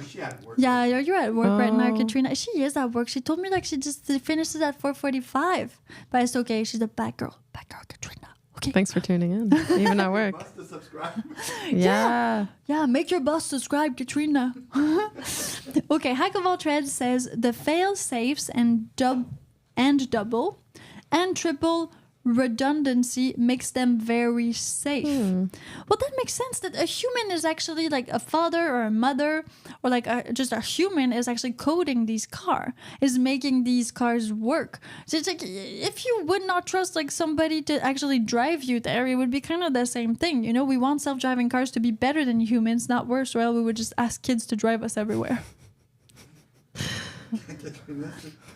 She at work. Yeah, you're at work right now, Katrina. She is at work. She told me like she just finishes at 4:45. But it's okay. She's a bad girl. Bad girl, Katrina. Okay. Thanks for tuning in, even at work. Boss to subscribe. Yeah, make your boss subscribe, Katrina. Okay, Hack of All Trades says the fail safes and double and triple redundancy makes them very safe. Well, that makes sense that a human is actually like a father or a mother or like just a human is actually coding these is making these cars work. So it's like if you would not trust like somebody to actually drive you there, it would be kind of the same thing. You know, we want self-driving cars to be better than humans, not worse, or else we would just ask kids to drive us everywhere.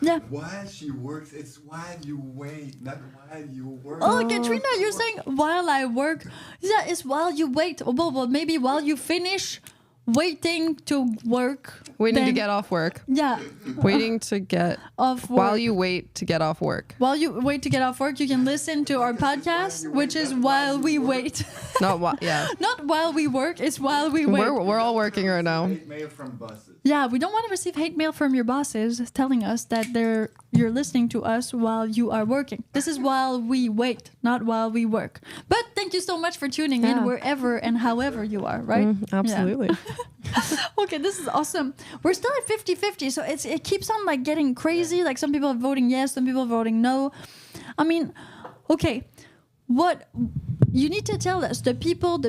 Yeah. While she works, it's while you wait, not while you work. Oh, Katrina, you're saying while I work. Yeah, it's while you wait. Well, maybe while you finish waiting to work. Waiting to get off work. Yeah. Waiting to get off work. While you wait to get off work. While you wait to get off work, you can listen to our podcast, which is While We Wait. Not while we work, it's while we wait. We're all working right now. Hate mail from bosses. Yeah, we don't want to receive hate mail from your bosses telling us that you're listening to us while you are working. This is while we wait, not while we work. But thank you so much for tuning in wherever and however you are, right? Absolutely. Yeah. Okay, this is awesome. We're still at 50-50, so it keeps on like getting crazy. Like some people are voting yes, some people are voting no. I mean, okay, what you need to tell us, the people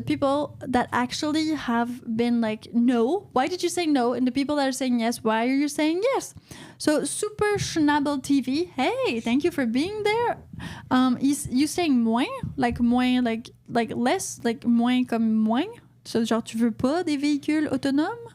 that actually have been like no, why did you say no? And the people that are saying yes, why are you saying yes? So Super Schnabel TV, hey, thank you for being there. You saying moins, like less, like moins comme moins? So, genre, tu veux pas des véhicules autonomes?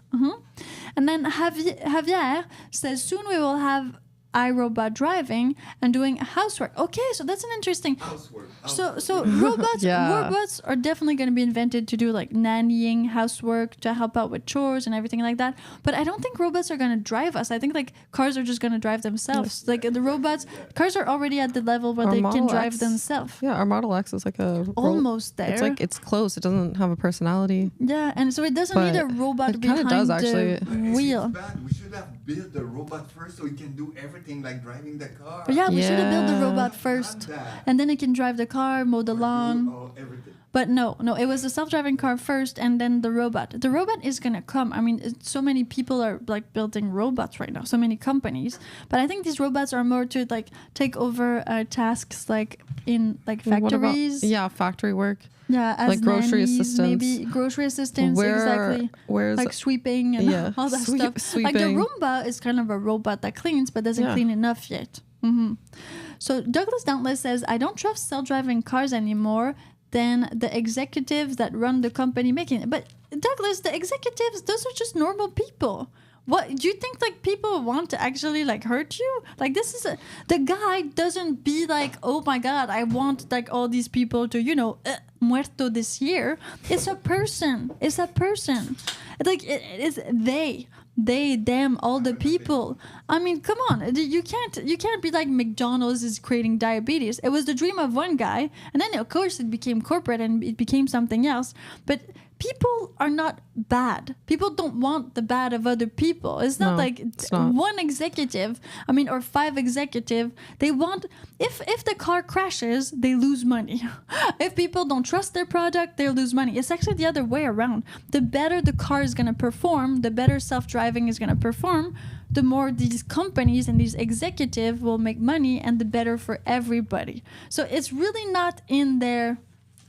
And then Javier says, soon we will have iRobot driving and doing housework. Okay, so that's an interesting. Housework. So robots are definitely going to be invented to do like nannying, housework, to help out with chores and everything like that. But I don't think robots are going to drive us. I think like cars are just going to drive themselves. Like the robots, cars are already at the level where they can drive themselves. Yeah, our Model X is like almost there. It's like it's close. It doesn't have a personality. Yeah, and so it doesn't need a robot behind the wheel. We should have built the robot first so it can do everything like driving the car. But we should have built the robot first, and then it can drive the car, mow the lawn. Everything. But no, it was the self-driving car first, and then the robot. The robot is gonna come. I mean, so many people are like building robots right now, so many companies. But I think these robots are more to like take over tasks like in like factories. Factory work. Yeah, as like grocery nannies, assistants. Maybe grocery assistants, exactly. Where's like sweeping and all that stuff. Sweeping. Like the Roomba is kind of a robot that cleans, but doesn't clean enough yet. So Douglas Dauntless says, I don't trust self-driving cars anymore than the executives that run the company making it. But Douglas, the executives, those are just normal people. What do you think? Like people want to actually like hurt you? Like this is the guy doesn't be like, oh my god, I want like all these people to muerto this year. It's a person. It's a person. Like it is they, them, all the people. I mean, come on. You can't be like McDonald's is creating diabetes. It was the dream of one guy, and then of course it became corporate and it became something else. But people are not bad. People don't want the bad of other people. It's not one executive, or 5 executive. They want, if the car crashes, they lose money. If people don't trust their product, they lose money. It's actually the other way around. The better the car is going to perform, the better self-driving is going to perform, the more these companies and these executives will make money, and the better for everybody. So it's really not in their,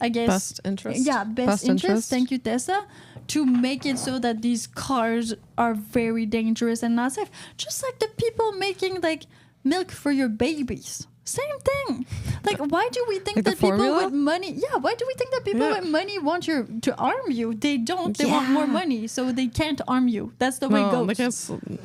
I guess, best interest. Yeah, best interest. Thank you, Tessa. To make it so that these cars are very dangerous and not safe. Just like the people making like milk for your babies. Same thing. Like, why do we think that people with money? Yeah, why do we think that people with money want to arm you? They don't. They want more money, so they can't arm you. That's the way it goes. Exactly.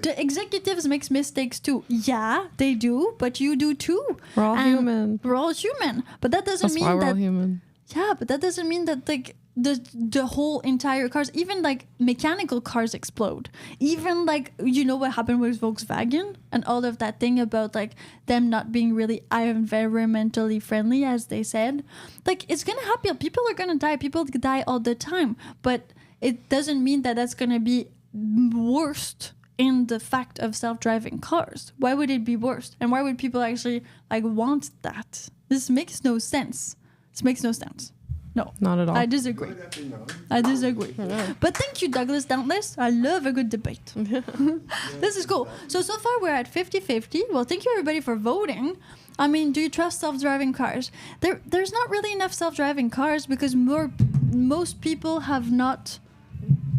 The executives make mistakes too. Yeah, they do, but you do too. We're all human. We're all human, but that doesn't mean we're all human. Yeah, but that doesn't mean that like the whole entire cars, even like mechanical cars, explode. Even like what happened with Volkswagen and all of that thing about like them not being really environmentally friendly, as they said. Like it's gonna happen. People are gonna die. People die all the time, but it doesn't mean that that's gonna be worst in the fact of self-driving cars. Why would it be worse? And why would people actually like want that? This makes no sense. This makes no sense. No. Not at all. I disagree. But thank you, Douglas Dauntless. I love a good debate. This is cool. So far we're at 50-50. Well, thank you everybody for voting. I mean, do you trust self-driving cars? There's not really enough self-driving cars because most people have not...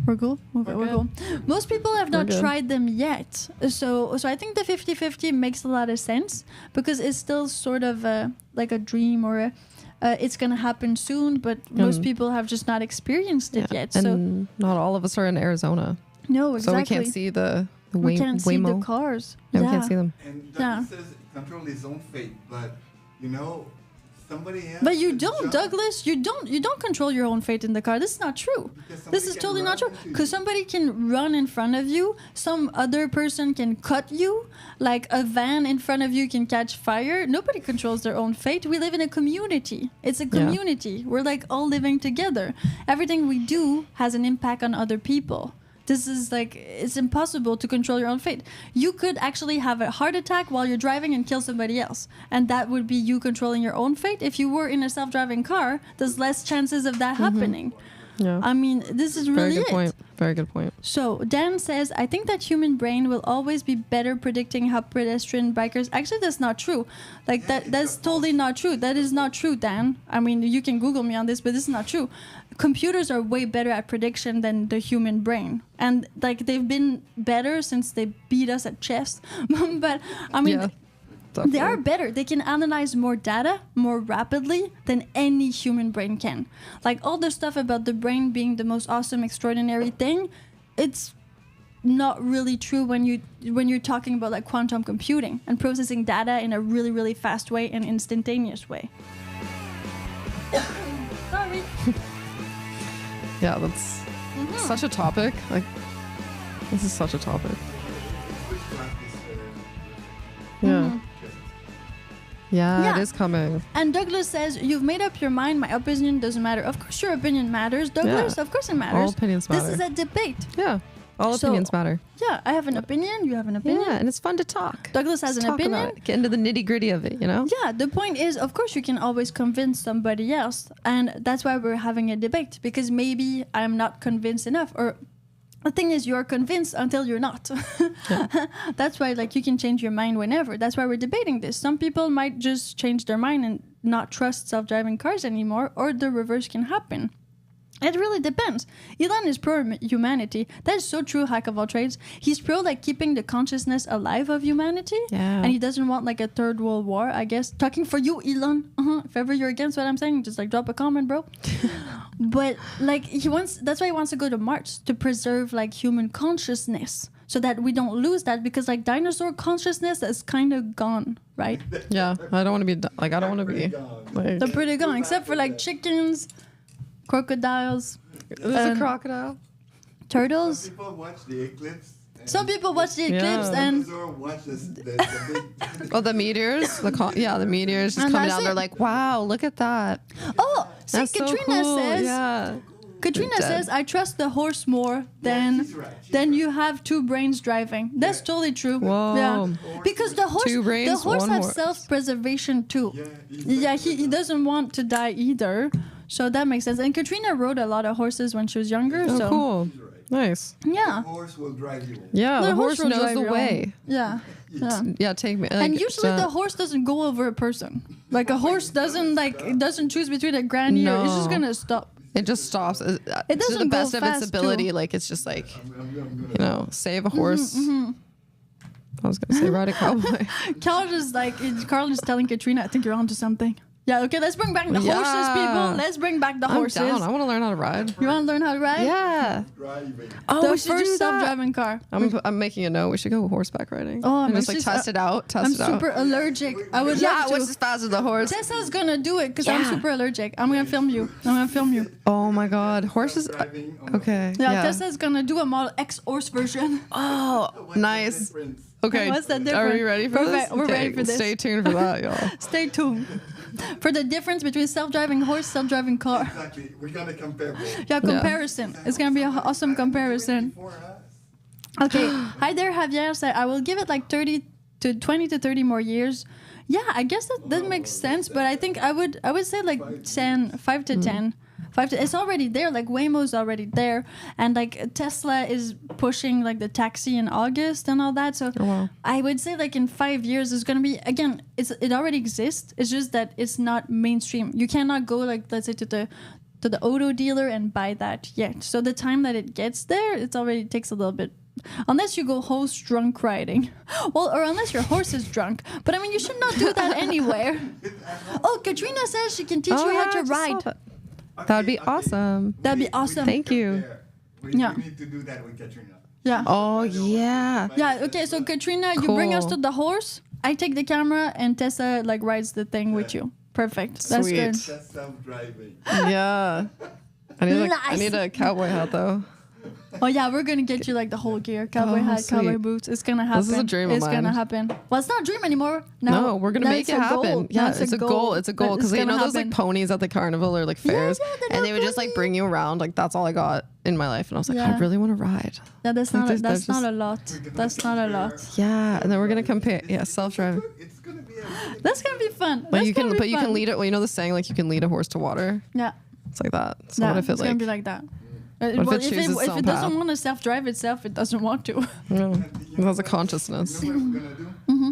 We're cool? Okay, we're cool. Most people have not tried them yet. So I think the 50-50 makes a lot of sense because it's still sort of like a dream or it's going to happen soon, but most people have just not experienced it yet. And so not all of us are in Arizona. No, exactly. So we can't see the we can't see the cars. Yeah, we can't see them. And Douglas says control his own fate, but somebody else. But you don't, Douglas. You don't control your own fate in the car. This is not true. This is totally not true. Because somebody can run in front of you. Some other person can cut you. Like a van in front of you can catch fire. Nobody controls their own fate. We live in a community. It's a community. We're like all living together. Everything we do has an impact on other people. This is like, it's impossible to control your own fate. You could actually have a heart attack while you're driving and kill somebody else. And that would be you controlling your own fate. If you were in a self-driving car, there's less chances of that happening. Yeah. I mean, this is really Very good point. Very good point. So Dan says, I think that human brain will always be better predicting how pedestrian bikers... Actually, that's not true. Like that's totally not true. That is not true, Dan. I mean, you can Google me on this, but this is not true. Computers are way better at prediction than the human brain. And like they've been better since they beat us at chess. But I mean... Definitely. They are better. They can analyze more data more rapidly than any human brain can. Like all the stuff about the brain being the most awesome, extraordinary thing, it's not really true when you're talking about like quantum computing and processing data in a really, really fast way and instantaneous way. Sorry. Yeah, that's such a topic. Like, this is such a topic. Yeah. Yeah, it is coming. And Douglas says, you've made up your mind. My opinion doesn't matter. Of course your opinion matters, Douglas. Of course it matters. All opinions matter. This is a debate. Yeah. All opinions matter. Yeah, I have an opinion. You have an opinion. Yeah, and it's fun to talk. Douglas has an opinion. Get into the nitty gritty of it, you know? Yeah, the point is, of course, you can always convince somebody else. And that's why we're having a debate. Because maybe I'm not convinced enough. Or the thing is, you're convinced until you're not. That's why, like, you can change your mind whenever. That's why we're debating this. Some people might just change their mind and not trust self-driving cars anymore. Or the reverse can happen. It really depends. Elon is pro-humanity. That is so true, Hack of all trades. He's pro, like, keeping the consciousness alive of humanity. Yeah. And he doesn't want, like, a third world war, I guess. Talking for you, Elon. If ever you're against what I'm saying, just, like, drop a comment, bro. But, like, that's why he wants to go to Mars, to preserve, like, human consciousness. So that we don't lose that, because, like, dinosaur consciousness is kind of gone, right? Yeah, I don't want to be, like, like... They're pretty gone, except for, like, chickens... crocodiles. There's a crocodile. Turtles. Some people watch the eclipse. Some people watch the eclipse and... the meteors. The meteors just coming down. They're like, wow, look at that. Oh, see, that's Katrina so cool. says... Yeah. Katrina says, I trust the horse more than you have two brains driving. That's totally true. Whoa. Yeah. Because the horse, two brains, the horse one has horse. Self-preservation too. Yeah, he doesn't want to die either. So that makes sense. And Katrina rode a lot of horses when she was younger. Oh, so cool. Nice. Yeah. The horse will drive you. Yeah, the horse will knows drive the you way. Yeah. Yeah. Yeah, take me. Like, And usually the horse doesn't go over a person. Like a horse doesn't choose between a granny or it's just gonna stop. It just stops. It doesn't to the go best of its fast, ability. too. Like it's just like, you know, save a horse. I was gonna say ride a cowboy. Carl is telling Katrina, I think you're onto something. Yeah, okay, let's bring back the horses, people. Let's bring back the horses. I'm down. I want to learn how to ride. You want to learn how to ride? Yeah. Oh, the first self-driving car. I'm making a note. We should go horseback riding. Oh, and just like test it out. I'm super allergic. I would love to. What's as fast as the horse? Tessa's gonna do it because I'm super allergic. I'm gonna film you. Oh my god, horses. Okay. Yeah, Tessa's gonna do a Model X horse version. Oh, nice. Okay. What's that difference? Are we ready for this? We're ready for this. Stay tuned for that, y'all. Stay tuned. For the difference between self-driving horse, self-driving car. Exactly. We're gonna compare both. Yeah, comparison. Yeah. It's gonna be an awesome comparison. Okay. Hi there, Javier said, I will give it like 20 to 30 more years. Yeah, I guess that makes sense, but I think I would say like 5 to 10. It's already there, like Waymo's already there, and like Tesla is pushing like the taxi in August and all that. So I would say like in 5 years it's gonna be, again, it already exists. It's just that it's not mainstream. You cannot go like, let's say, to the auto dealer and buy that yet. So the time that it gets there, it already takes a little bit. Unless you go horse drunk riding. Well, or unless your horse is drunk. But I mean, you should not do that anywhere. Oh, Katrina says she can teach you how to ride. That would be awesome. That'd be awesome. Thank you. We need to do that with Katrina. Yeah. Oh, yeah. Yeah, okay, so Katrina, you bring us to the horse. I take the camera and Tessa like rides the thing with you. Perfect. That's good. That's self-driving. Yeah. I need a cowboy hat though. Oh yeah, we're gonna get you like the whole gear, cowboy hat, sweet. Cowboy boots. It's gonna happen. This is a dream of mine. It's gonna happen. Well, it's not a dream anymore. No, we're gonna make it happen. Goal. Yeah, it's a goal. It's a goal because you know those like ponies at the carnival or like fairs, and they would just like bring you around. Like that's all I got in my life, and I was like, I really want to ride. Yeah, that's not a lot. That's not a lot. Yeah, and then we're gonna compare. Yeah, self-driving. It's gonna be that's gonna be fun. Like you can lead it. Well, you know the saying like you can lead a horse to water. Yeah, it's like that. So what if it's gonna be like that? If it doesn't want to self-drive itself, it doesn't want to. No, it has a consciousness. You know what we're gonna do?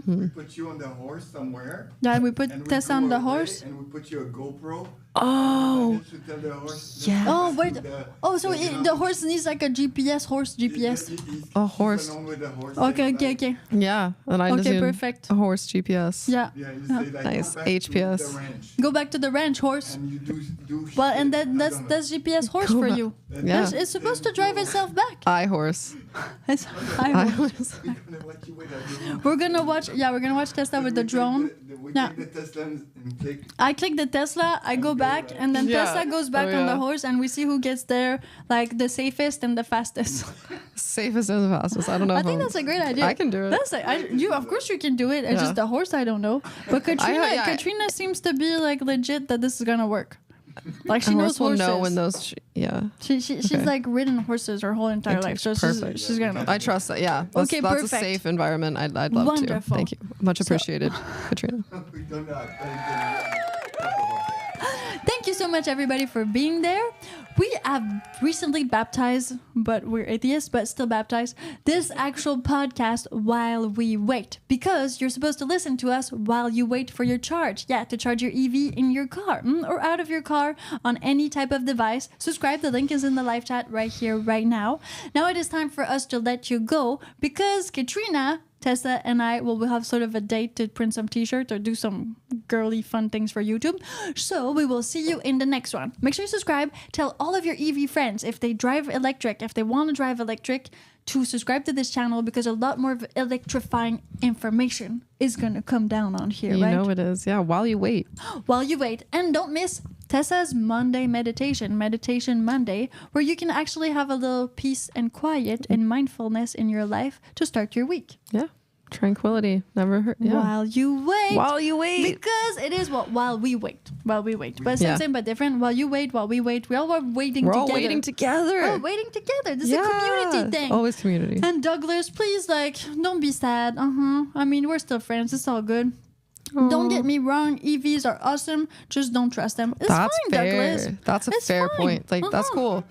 We put you on the horse somewhere. Yeah, we put Tessa on the horse. And we put you a GoPro. Oh. Yeah. Oh, wait. So the horse needs like a GPS, horse GPS. A horse. Okay. Yeah. And I just perfect. A horse GPS. Yeah. You say like, nice. HPS. Go back to the ranch, horse. And you do well, and that's GPS horse for you. Yeah. It's supposed to drive itself back. iHorse. It's iHorse. We're gonna watch Tesla with the drone. Yeah. I click the Tesla, I go back, and then Tesla goes back on the horse, and we see who gets there like the safest and the fastest. Safest and the fastest. I don't know. I think that's a great idea. I can do it. That's like of course you can do it. It's just the horse I don't know. But Katrina seems to be like legit that this is gonna work. Like she knows horses. Know when those. She's like ridden horses her whole entire life, so she's gonna know. I trust that. Yeah. That's a safe environment. I'd love to. Thank you. Much appreciated, Katrina. Thank you so much, everybody, for being there. We have recently baptized, but we're atheists, but still baptized, this actual podcast while we wait. Because you're supposed to listen to us while you wait for your charge. Yeah, to charge your EV in your car or out of your car on any type of device. Subscribe. The link is in the live chat right here, right now. Now it is time for us to let you go because Katrina, Tessa, and I will have sort of a date to print some t-shirts or do some girly fun things for YouTube. So we will see you in the next one. Make sure you subscribe. Tell all of your EV friends if they drive electric, if they want to drive electric, to subscribe to this channel because a lot more of electrifying information is going to come down on here, right? You know it is. Yeah, while you wait. While you wait. And don't miss Tessa's Monday Meditation Monday, where you can actually have a little peace and quiet and mindfulness in your life to start your week. Yeah. Tranquility. Never hurt. Yeah. While you wait. While you wait. Because it is while we wait. While we wait. But it's same but different. While you wait, while we wait. We all are waiting together. We're all waiting together. We're all waiting together. This is a community thing. Always community. And Douglas, please, don't be sad. I mean, we're still friends. It's all good. Aww. Don't get me wrong. EVs are awesome. Just don't trust them. It's fine, fair. Douglas. That's a fair point. That's cool.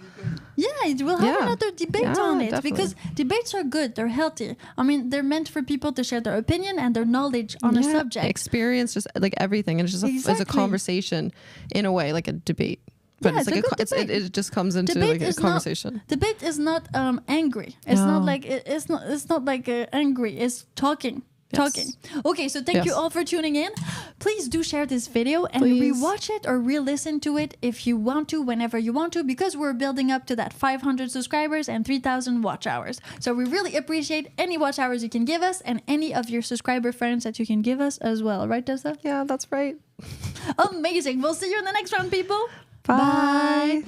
Yeah, we'll have another debate on it definitely. because debates are good. They're healthy. I mean, they're meant for people to share their opinion and their knowledge on a subject. Experience, just like everything. And it's just it's a conversation in a way, like a debate. But it just comes into like a conversation. Debate is not angry. It's not like it's not like angry. It's talking. Okay, so thank you all for tuning in. Please do share this video and rewatch it or re-listen to it if you want to, whenever you want to, because we're building up to that 500 subscribers and 3,000 watch hours. So we really appreciate any watch hours you can give us and any of your subscriber friends that you can give us as well. Right, Tessa? Yeah, that's right. Amazing. We'll see you in the next round, people. Bye.